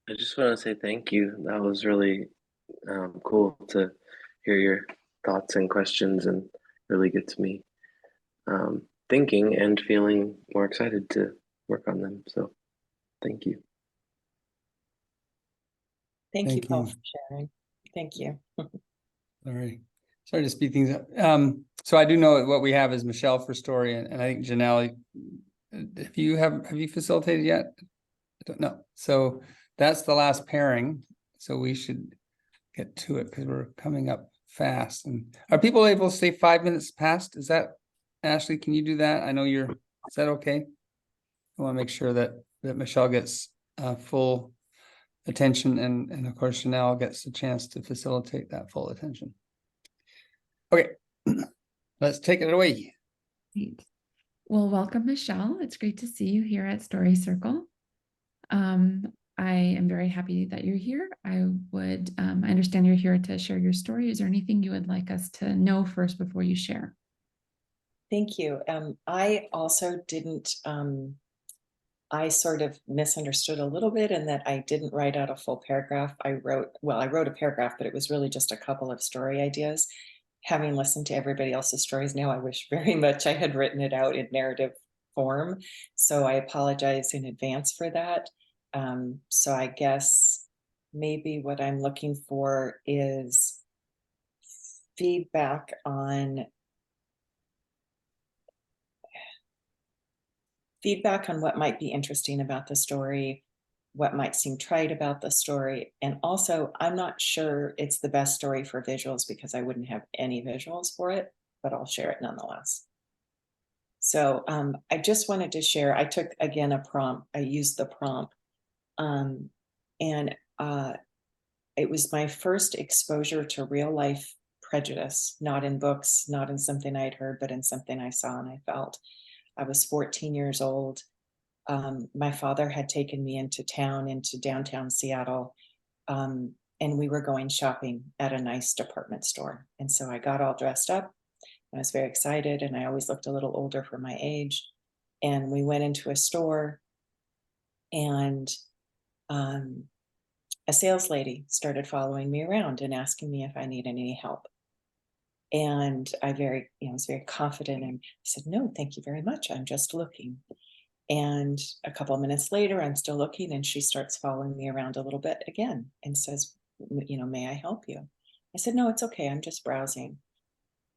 I just want to say thank you. That was really cool to hear your thoughts and questions, and really gets me thinking and feeling more excited to work on them. So thank you. Thank you, Thank Paul, you. for sharing. Thank you. Sorry to speed things up. So I do know what we have is Michelle for story, and I think Janelle, have you facilitated yet? I don't know. So that's the last pairing. So we should get to it because we're coming up fast. And are people able to stay 5 minutes past? Is that, Ashley, can you do that? I know is that okay? I want to make sure that Michelle gets full attention, and of course Janelle gets a chance to facilitate that full attention. Okay, let's take it away. Great. Well, welcome, Michelle. It's great to see you here at Story Circle. I am very happy that you're here. I understand you're here to share your story. Is there anything you would like us to know first before you share? Thank you. I also didn't, I sort of misunderstood a little bit in that I didn't write out a full paragraph. I wrote a paragraph, but it was really just a couple of story ideas. Having listened to everybody else's stories now, I wish very much I had written it out in narrative form. So I apologize in advance for that. So I guess maybe what I'm looking for is feedback on what might be interesting about the story, what might seem trite about the story. And also, I'm not sure it's the best story for visuals because I wouldn't have any visuals for it, but I'll share it nonetheless. So I just wanted to share, I took, again, a prompt. I used the prompt. And it was my first exposure to real life prejudice, not in books, not in something I'd heard, but in something I saw and I felt. I was 14 years old. My father had taken me into downtown Seattle, and we were going shopping at a nice department store. And so I got all dressed up. I was very excited, and I always looked a little older for my age. And we went into a store, and a sales lady started following me around and asking me if I needed any help. And I was very confident and said, "No, thank you very much. I'm just looking." And a couple of minutes later, I'm still looking, and she starts following me around a little bit again and says, "May I help you?" I said, "No, it's okay. I'm just browsing."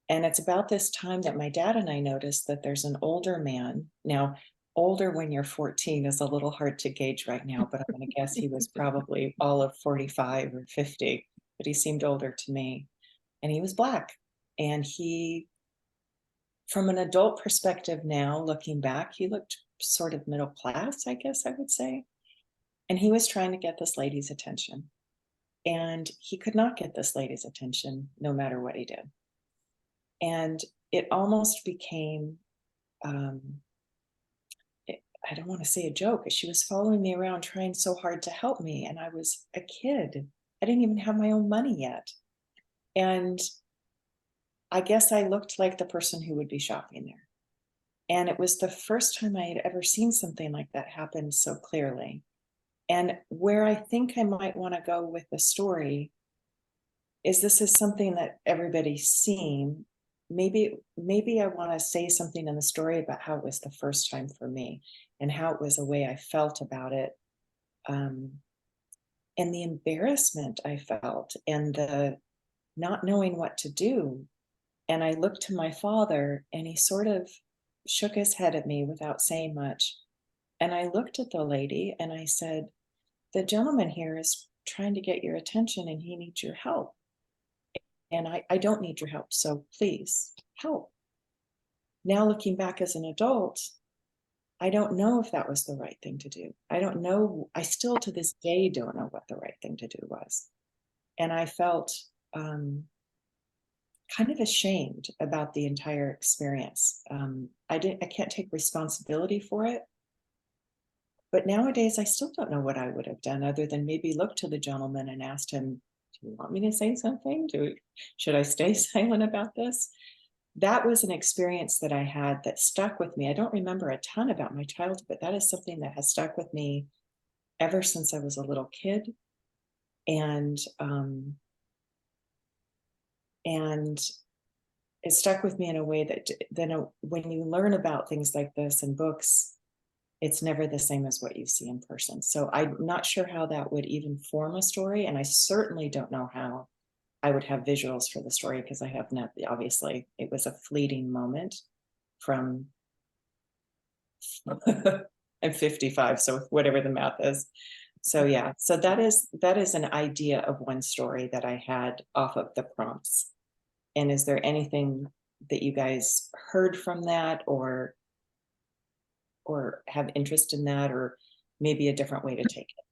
And it's about this time that my dad and I noticed that there's an older man. Now, older when you're 14 is a little hard to gauge right now, but I'm going to guess he was probably all of 45 or 50, but he seemed older to me. And he was Black. And he, from an adult perspective now, looking back, he looked sort of middle class, I guess I would say. And he was trying to get this lady's attention. And he could not get this lady's attention no matter what he did. And it almost became, I don't want to say a joke. She was following me around trying so hard to help me. And I was a kid. I didn't even have my own money yet. And I guess I looked like the person who would be shopping there. And it was the first time I had ever seen something like that happen so clearly. And where I think I might want to go with the story is this is something that everybody's seen. Maybe I want to say something in the story about how it was the first time for me and how it was a way I felt about it. And the embarrassment I felt and the not knowing what to do. And I looked to my father, and he sort of shook his head at me without saying much. And I looked at the lady and I said, "The gentleman here is trying to get your attention and he needs your help. And I don't need your help, so please help." Now looking back as an adult, I don't know if that was the right thing to do. I don't know. I still to this day don't know what the right thing to do was. And I felt kind of ashamed about the entire experience. I can't take responsibility for it. But nowadays, I still don't know what I would have done other than maybe look to the gentleman and asked him, do you want me to say something? Should I stay silent about this? That was an experience that I had that stuck with me. I don't remember a ton about my childhood, but that is something that has stuck with me ever since I was a little kid. And it stuck with me in a way that then when you learn about things like this in books, it's never the same as what you see in person. So I'm not sure how that would even form a story. And I certainly don't know how I would have visuals for the story because I have not, obviously, it was a fleeting moment from, I'm 55, so whatever the math is. So yeah, so that is an idea of one story that I had off of the prompts. And is there anything that you guys heard from that or have interest in that, or maybe a different way to take it?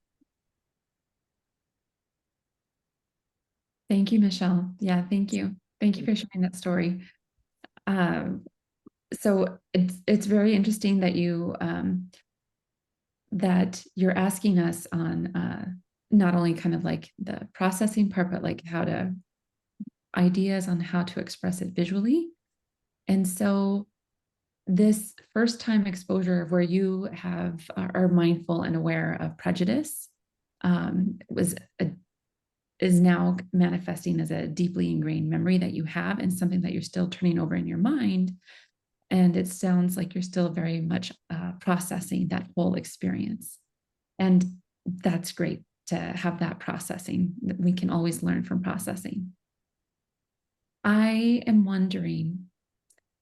Thank you, Michelle. Yeah, thank you. Thank you for sharing that story. So it's very interesting that you're asking us on not only kind of like the processing part, but like ideas on how to express it visually. And so this first time exposure where you are mindful and aware of prejudice is now manifesting as a deeply ingrained memory that you have and something that you're still turning over in your mind. And it sounds like you're still very much processing that whole experience. And that's great to have that processing. We can always learn from processing. I am wondering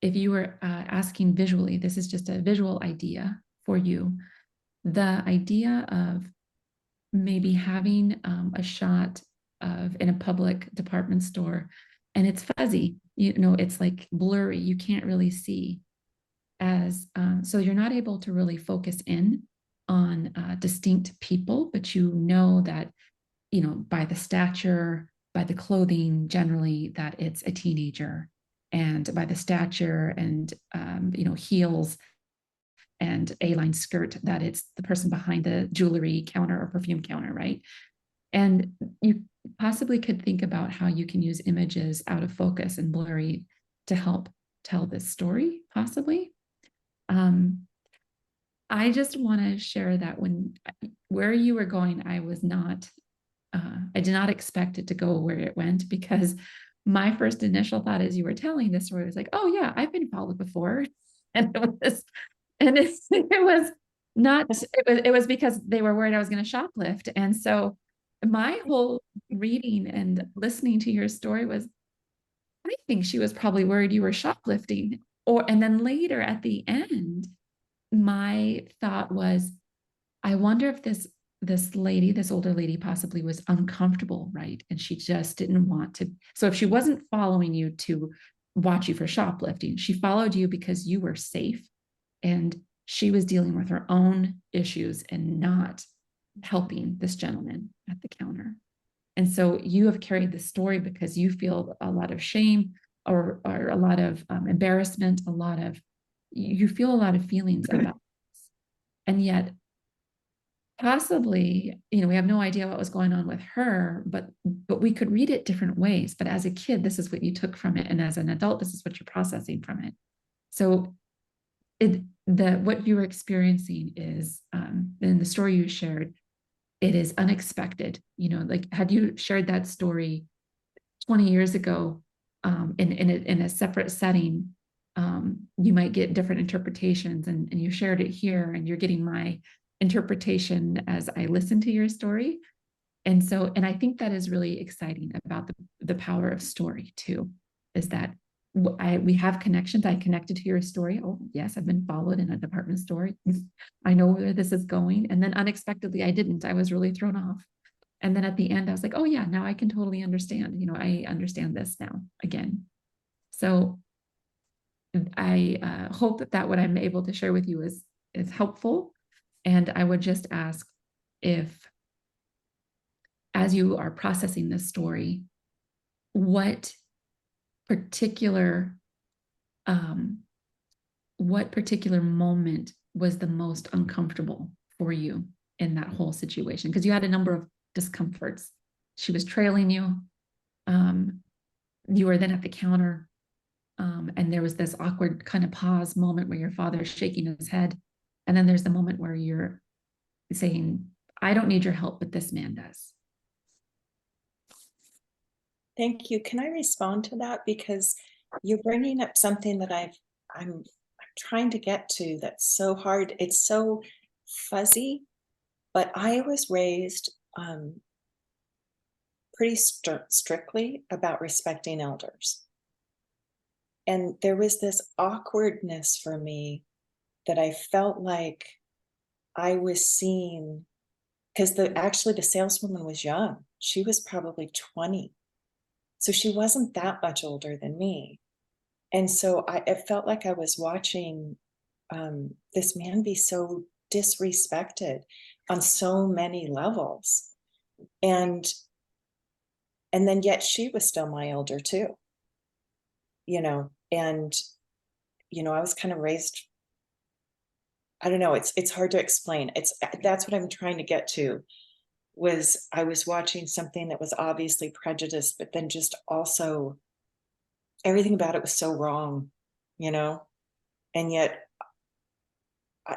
if you were asking visually, this is just a visual idea for you, the idea of maybe having a shot of in a public department store and it's fuzzy, it's like blurry, you can't really see so you're not able to really focus in on distinct people, but you know that, by the stature, by the clothing, generally that it's a teenager, and by the stature and, heels and A-line skirt, that it's the person behind the jewelry counter or perfume counter, right? And you possibly could think about how you can use images out of focus and blurry to help tell this story, possibly. I just want to share that where you were going, I did not expect it to go where it went, because my first initial thought as you were telling this story was like, oh yeah, I've been followed before. And it was because they were worried I was going to shoplift. And so my whole reading and listening to your story was, I think she was probably worried you were shoplifting. And then later at the end, my thought was, I wonder if this older lady possibly was uncomfortable, right? And she just didn't want to. So if she wasn't following you to watch you for shoplifting, she followed you because you were safe and she was dealing with her own issues and not helping this gentleman at the counter. And so you have carried the story because you feel a lot of shame or a lot of embarrassment, you feel a lot of feelings about this. And yet possibly, we have no idea what was going on with her, but we could read it different ways. But as a kid, this is what you took from it. And as an adult, this is what you're processing from it. So what you were experiencing is, in the story you shared, it is unexpected. Like had you shared that story 20 years ago in a separate setting, you might get different interpretations, and you shared it here and you're getting my interpretation as I listen to your story. And I think that is really exciting about the power of story too, is that we have connections. I connected to your story. Oh yes, I've been followed in a department store. I know where this is going. And then unexpectedly I didn't. I was really thrown off. And then at the end I was like, oh yeah, now I can totally understand. I understand this now again. So I hope that what I'm able to share with you is helpful. And I would just ask if, as you are processing this story, what particular moment was the most uncomfortable for you in that whole situation? Because you had a number of discomforts. She was trailing you. You were then at the counter. And there was this awkward kind of pause moment where your father's shaking his head. And then there's the moment where you're saying, I don't need your help, but this man does. Thank you. Can I respond to that? Because you're bringing up something that I'm trying to get to that's so hard. It's so fuzzy, but I was raised pretty strictly about respecting elders. And there was this awkwardness for me that I felt like I was seeing, because actually the saleswoman was young. She was probably 20. So she wasn't that much older than me. And so it felt like I was watching this man be so disrespected on so many levels. And then yet she was still my elder too, and, I was kind of raised, I don't know, it's hard to explain. That's what I'm trying to get to. I was watching something that was obviously prejudiced, but then just also everything about it was so wrong, and yet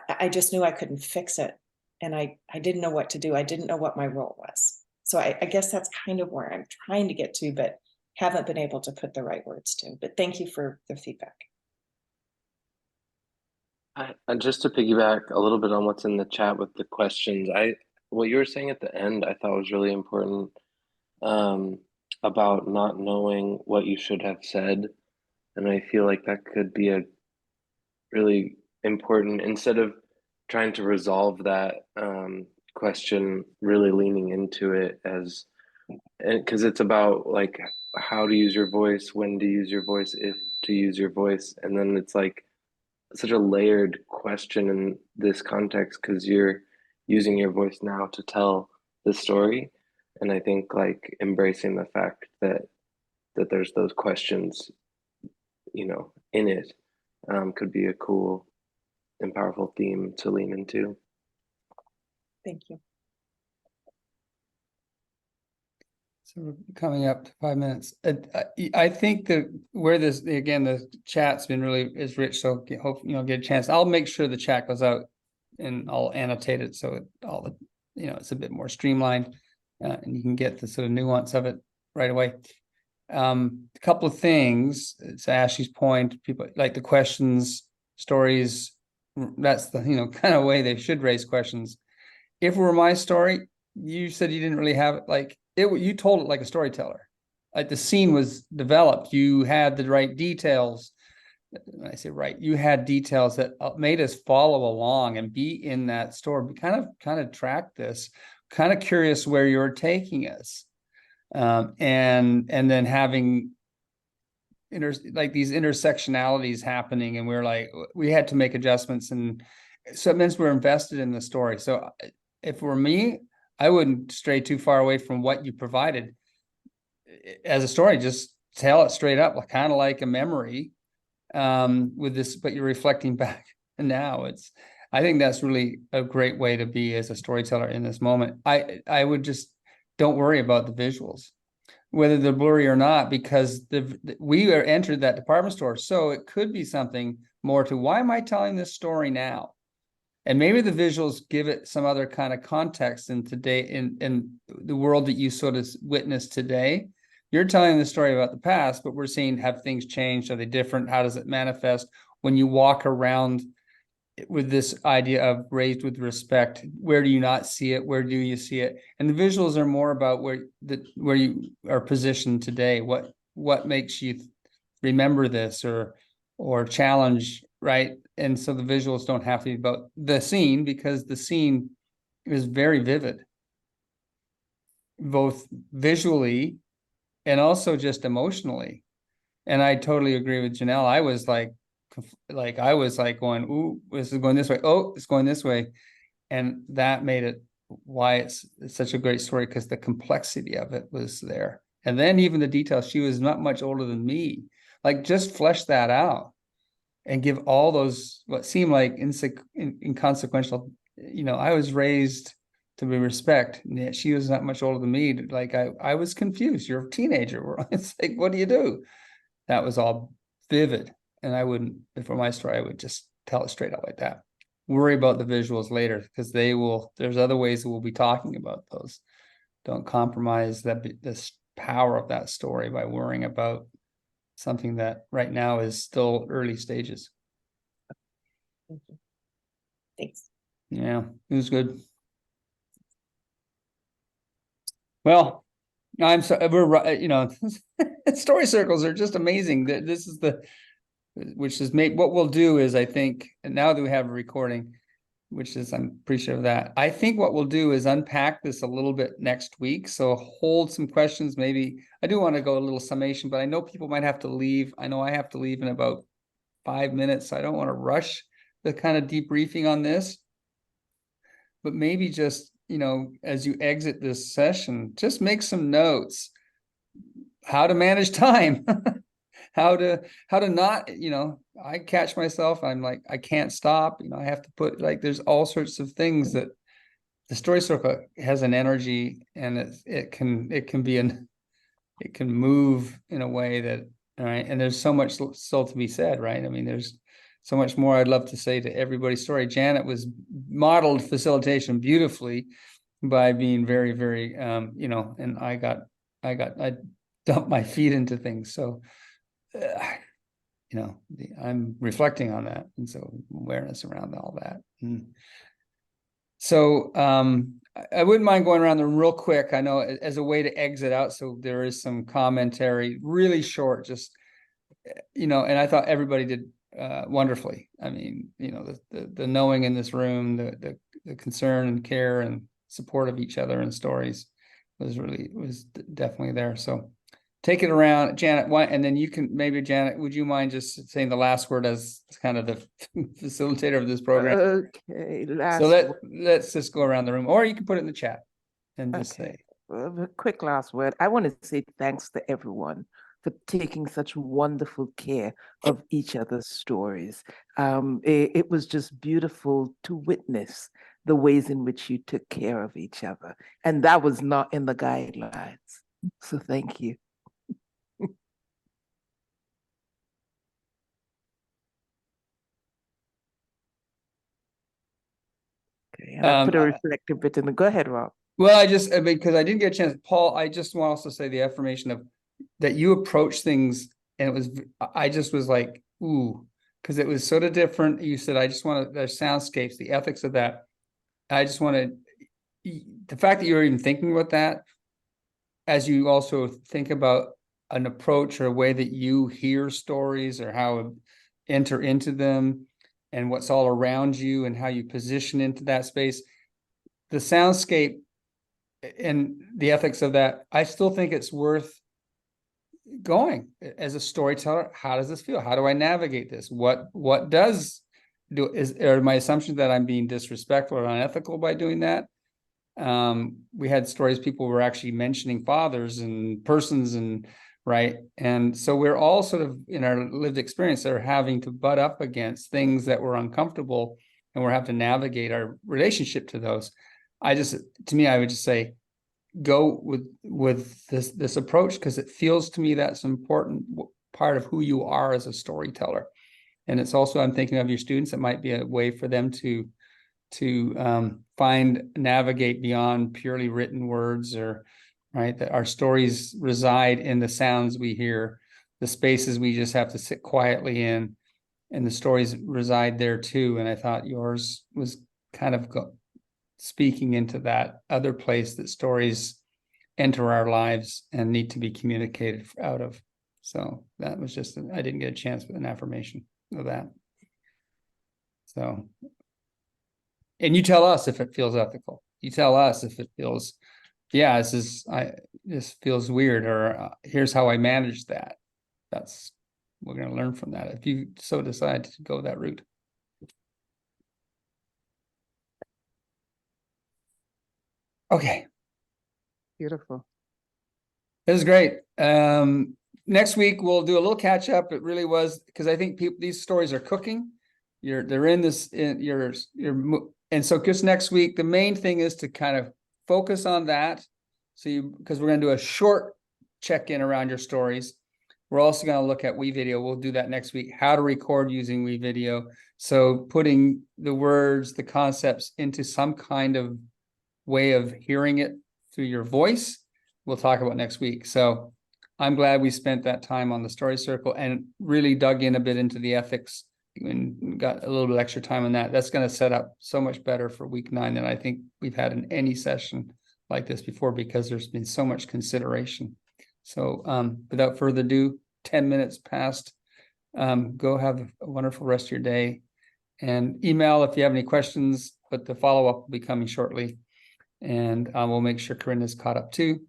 I just knew I couldn't fix it. And I didn't know what to do. I didn't know what my role was. So I guess that's kind of where I'm trying to get to, but haven't been able to put the right words to. But thank you for the feedback. And just to piggyback a little bit on what's in the chat with the questions, what you were saying at the end, I thought was really important, about not knowing what you should have said. And I feel like that could be a really important, instead of trying to resolve that question, really leaning into it because it's about like how to use your voice, when to use your voice, if to use your voice. And then it's like such a layered question in this context because you're using your voice now to tell the story. And I think like embracing the fact that there's those questions, in it, could be a cool and powerful theme to lean into. Thank you. So we're coming up to 5 minutes. I think that where the chat's been really is rich. So hope get a chance. I'll make sure the chat goes out and I'll annotate it so it's a bit more streamlined and you can get the sort of nuance of it right away. A couple of things. To Ashley's point, people like the questions, stories. That's the kind of way they should raise questions. If it were my story, you said you didn't really have it like it. You told it like a storyteller. Like the scene was developed. You had the right details. When I say right, you had details that made us follow along and be in that story. Kind of track this. Kind of curious where you're taking us. And then having these intersectionalities happening, and we had to make adjustments, and so it means we're invested in the story. So if it were me, I wouldn't stray too far away from what you provided as a story. Just tell it straight up, kind of like a memory with this, but you're reflecting back. And now I think that's really a great way to be as a storyteller in this moment. I would just don't worry about the visuals, whether they're blurry or not, because we are entered that department store. So it could be something more to, why am I telling this story now? And maybe the visuals give it some other kind of context in the world that you sort of witness today. You're telling the story about the past, but we're seeing, have things changed? Are they different? How does it manifest when you walk around with this idea of raised with respect? Where do you not see it? Where do you see it? And the visuals are more about where you are positioned today. What makes you remember this or challenge, right? And so the visuals don't have to be about the scene, because the scene is very vivid, both visually and also just emotionally. And I totally agree with Janelle. I was like like I was like going, ooh, this is going this way. Oh, it's going this way. And that made it why it's such a great story, because the complexity of it was there. And then even the details, she was not much older than me. Like, just flesh that out and give all those what seemed like inconsequential. I was raised to be respect, and yet she was not much older than me. Like, I was confused. You're a teenager. It's like, what do you do? That was all vivid. And I wouldn't, for my story, I would just tell it straight out like that. Worry about the visuals later, because there's other ways that we'll be talking about those. Don't compromise this power of that story by worrying about something that right now is still early stages. Thanks. Yeah, it was good. Well, I'm so story circles are just amazing. This is which is what we'll do is, I think, and now that we have a recording, which is, I'm appreciative of that. I think what we'll do is unpack this a little bit next week. So hold some questions. Maybe I do want to go a little summation, but I know people might have to leave. I know I have to leave in about 5 minutes. So I don't want to rush the kind of debriefing on this, but maybe just, as you exit this session, just make some notes, how to manage time. how to not, I catch myself, I'm like, I can't stop, I have to put, like, there's all sorts of things that the story circle has an energy, and it can move in a way that, all right, and there's so much still to be said, right? I mean, there's so much more I'd love to say to everybody's story. Janet was modeled facilitation beautifully by being very, very, and I dumped my feet into things. So, I'm reflecting on that. And so awareness around all that. So, I wouldn't mind going around the room real quick. I know, as a way to exit out. So there is some commentary, really short, just, and I thought everybody did wonderfully. I mean, the knowing in this room, the concern and care and support of each other and stories was definitely there. So take it around, Janet. And then you can, maybe, Janet, would you mind just saying the last word as kind of the facilitator of this program? Okay, so let's just go around the room, or you can put it in the chat and just say. A quick last word. I want to say thanks to everyone for taking such wonderful care of each other's stories. It was just beautiful to witness the ways in which you took care of each other. And that was not in the guidelines. So thank you. Okay, and I put a reflective bit in the, go ahead, Rob. Well, because I didn't get a chance, Paul, I just want to also say the affirmation of that you approach things, and I just was like, ooh, because it was sort of different. You said, I just want the soundscapes, the ethics of that. I just wanted the fact that you're even thinking about that, as you also think about an approach or a way that you hear stories or how to enter into them and what's all around you and how you position into that space, the soundscape and the ethics of that, I still think it's worth going as a storyteller. How does this feel? How do I navigate this? What are my assumptions that I'm being disrespectful or unethical by doing that? We had stories, people were actually mentioning fathers and persons, and right. And so we're all sort of, in our lived experience, are having to butt up against things that were uncomfortable, and we're having to navigate our relationship to those. I would just say, go with this approach, because it feels to me that's an important part of who you are as a storyteller. And it's also, I'm thinking of your students, it might be a way for them to navigate beyond purely written words, or right, that our stories reside in the sounds we hear, the spaces we just have to sit quietly in, and the stories reside there too. And I thought yours was kind of speaking into that other place that stories enter our lives and need to be communicated out of. So that was just, I didn't get a chance with an affirmation of that. So, and you tell us if it feels ethical. You tell us if it feels, this feels weird, or here's how I manage that. That's we're going to learn from that if you so decide to go that route. Okay. Beautiful. This is great. Next week we'll do a little catch up. It really was because I think these stories are cooking. They're in this in your and so just next week the main thing is to kind of focus on that. So because we're going to do a short check-in around your stories. We're also going to look at WeVideo. We'll do that next week. How to record using WeVideo. So putting the words, the concepts into some kind of way of hearing it through your voice. We'll talk about next week. So I'm glad we spent that time on the story circle and really dug in a bit into the ethics and got a little bit extra time on that. That's going to set up so much better for week 9 than I think we've had in any session like this before, because there's been so much consideration. So without further ado, 10 minutes past, go have a wonderful rest of your day, and email if you have any questions, but the follow-up will be coming shortly. And we'll make sure Corinna's caught up too.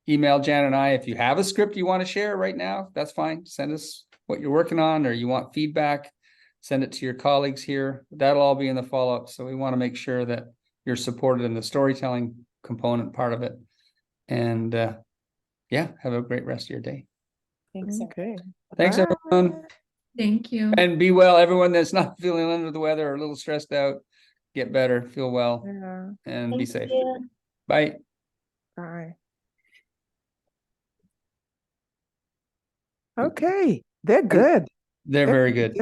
Email Jan and I if you have a script you want to share right now. That's fine. Send us what you're working on, or you want feedback. Send it to your colleagues here. That'll all be in the follow-up. So we want to make sure that you're supported in the storytelling component part of it. And yeah, have a great rest of your day. Thanks. Okay. Thanks, Bye. everyone. Thank you. And be well. Everyone that's not feeling under the weather or a little stressed out, get better, feel well, Yeah. and be Thank safe. you. Bye. Bye. Okay. They're good. They're very good. Good.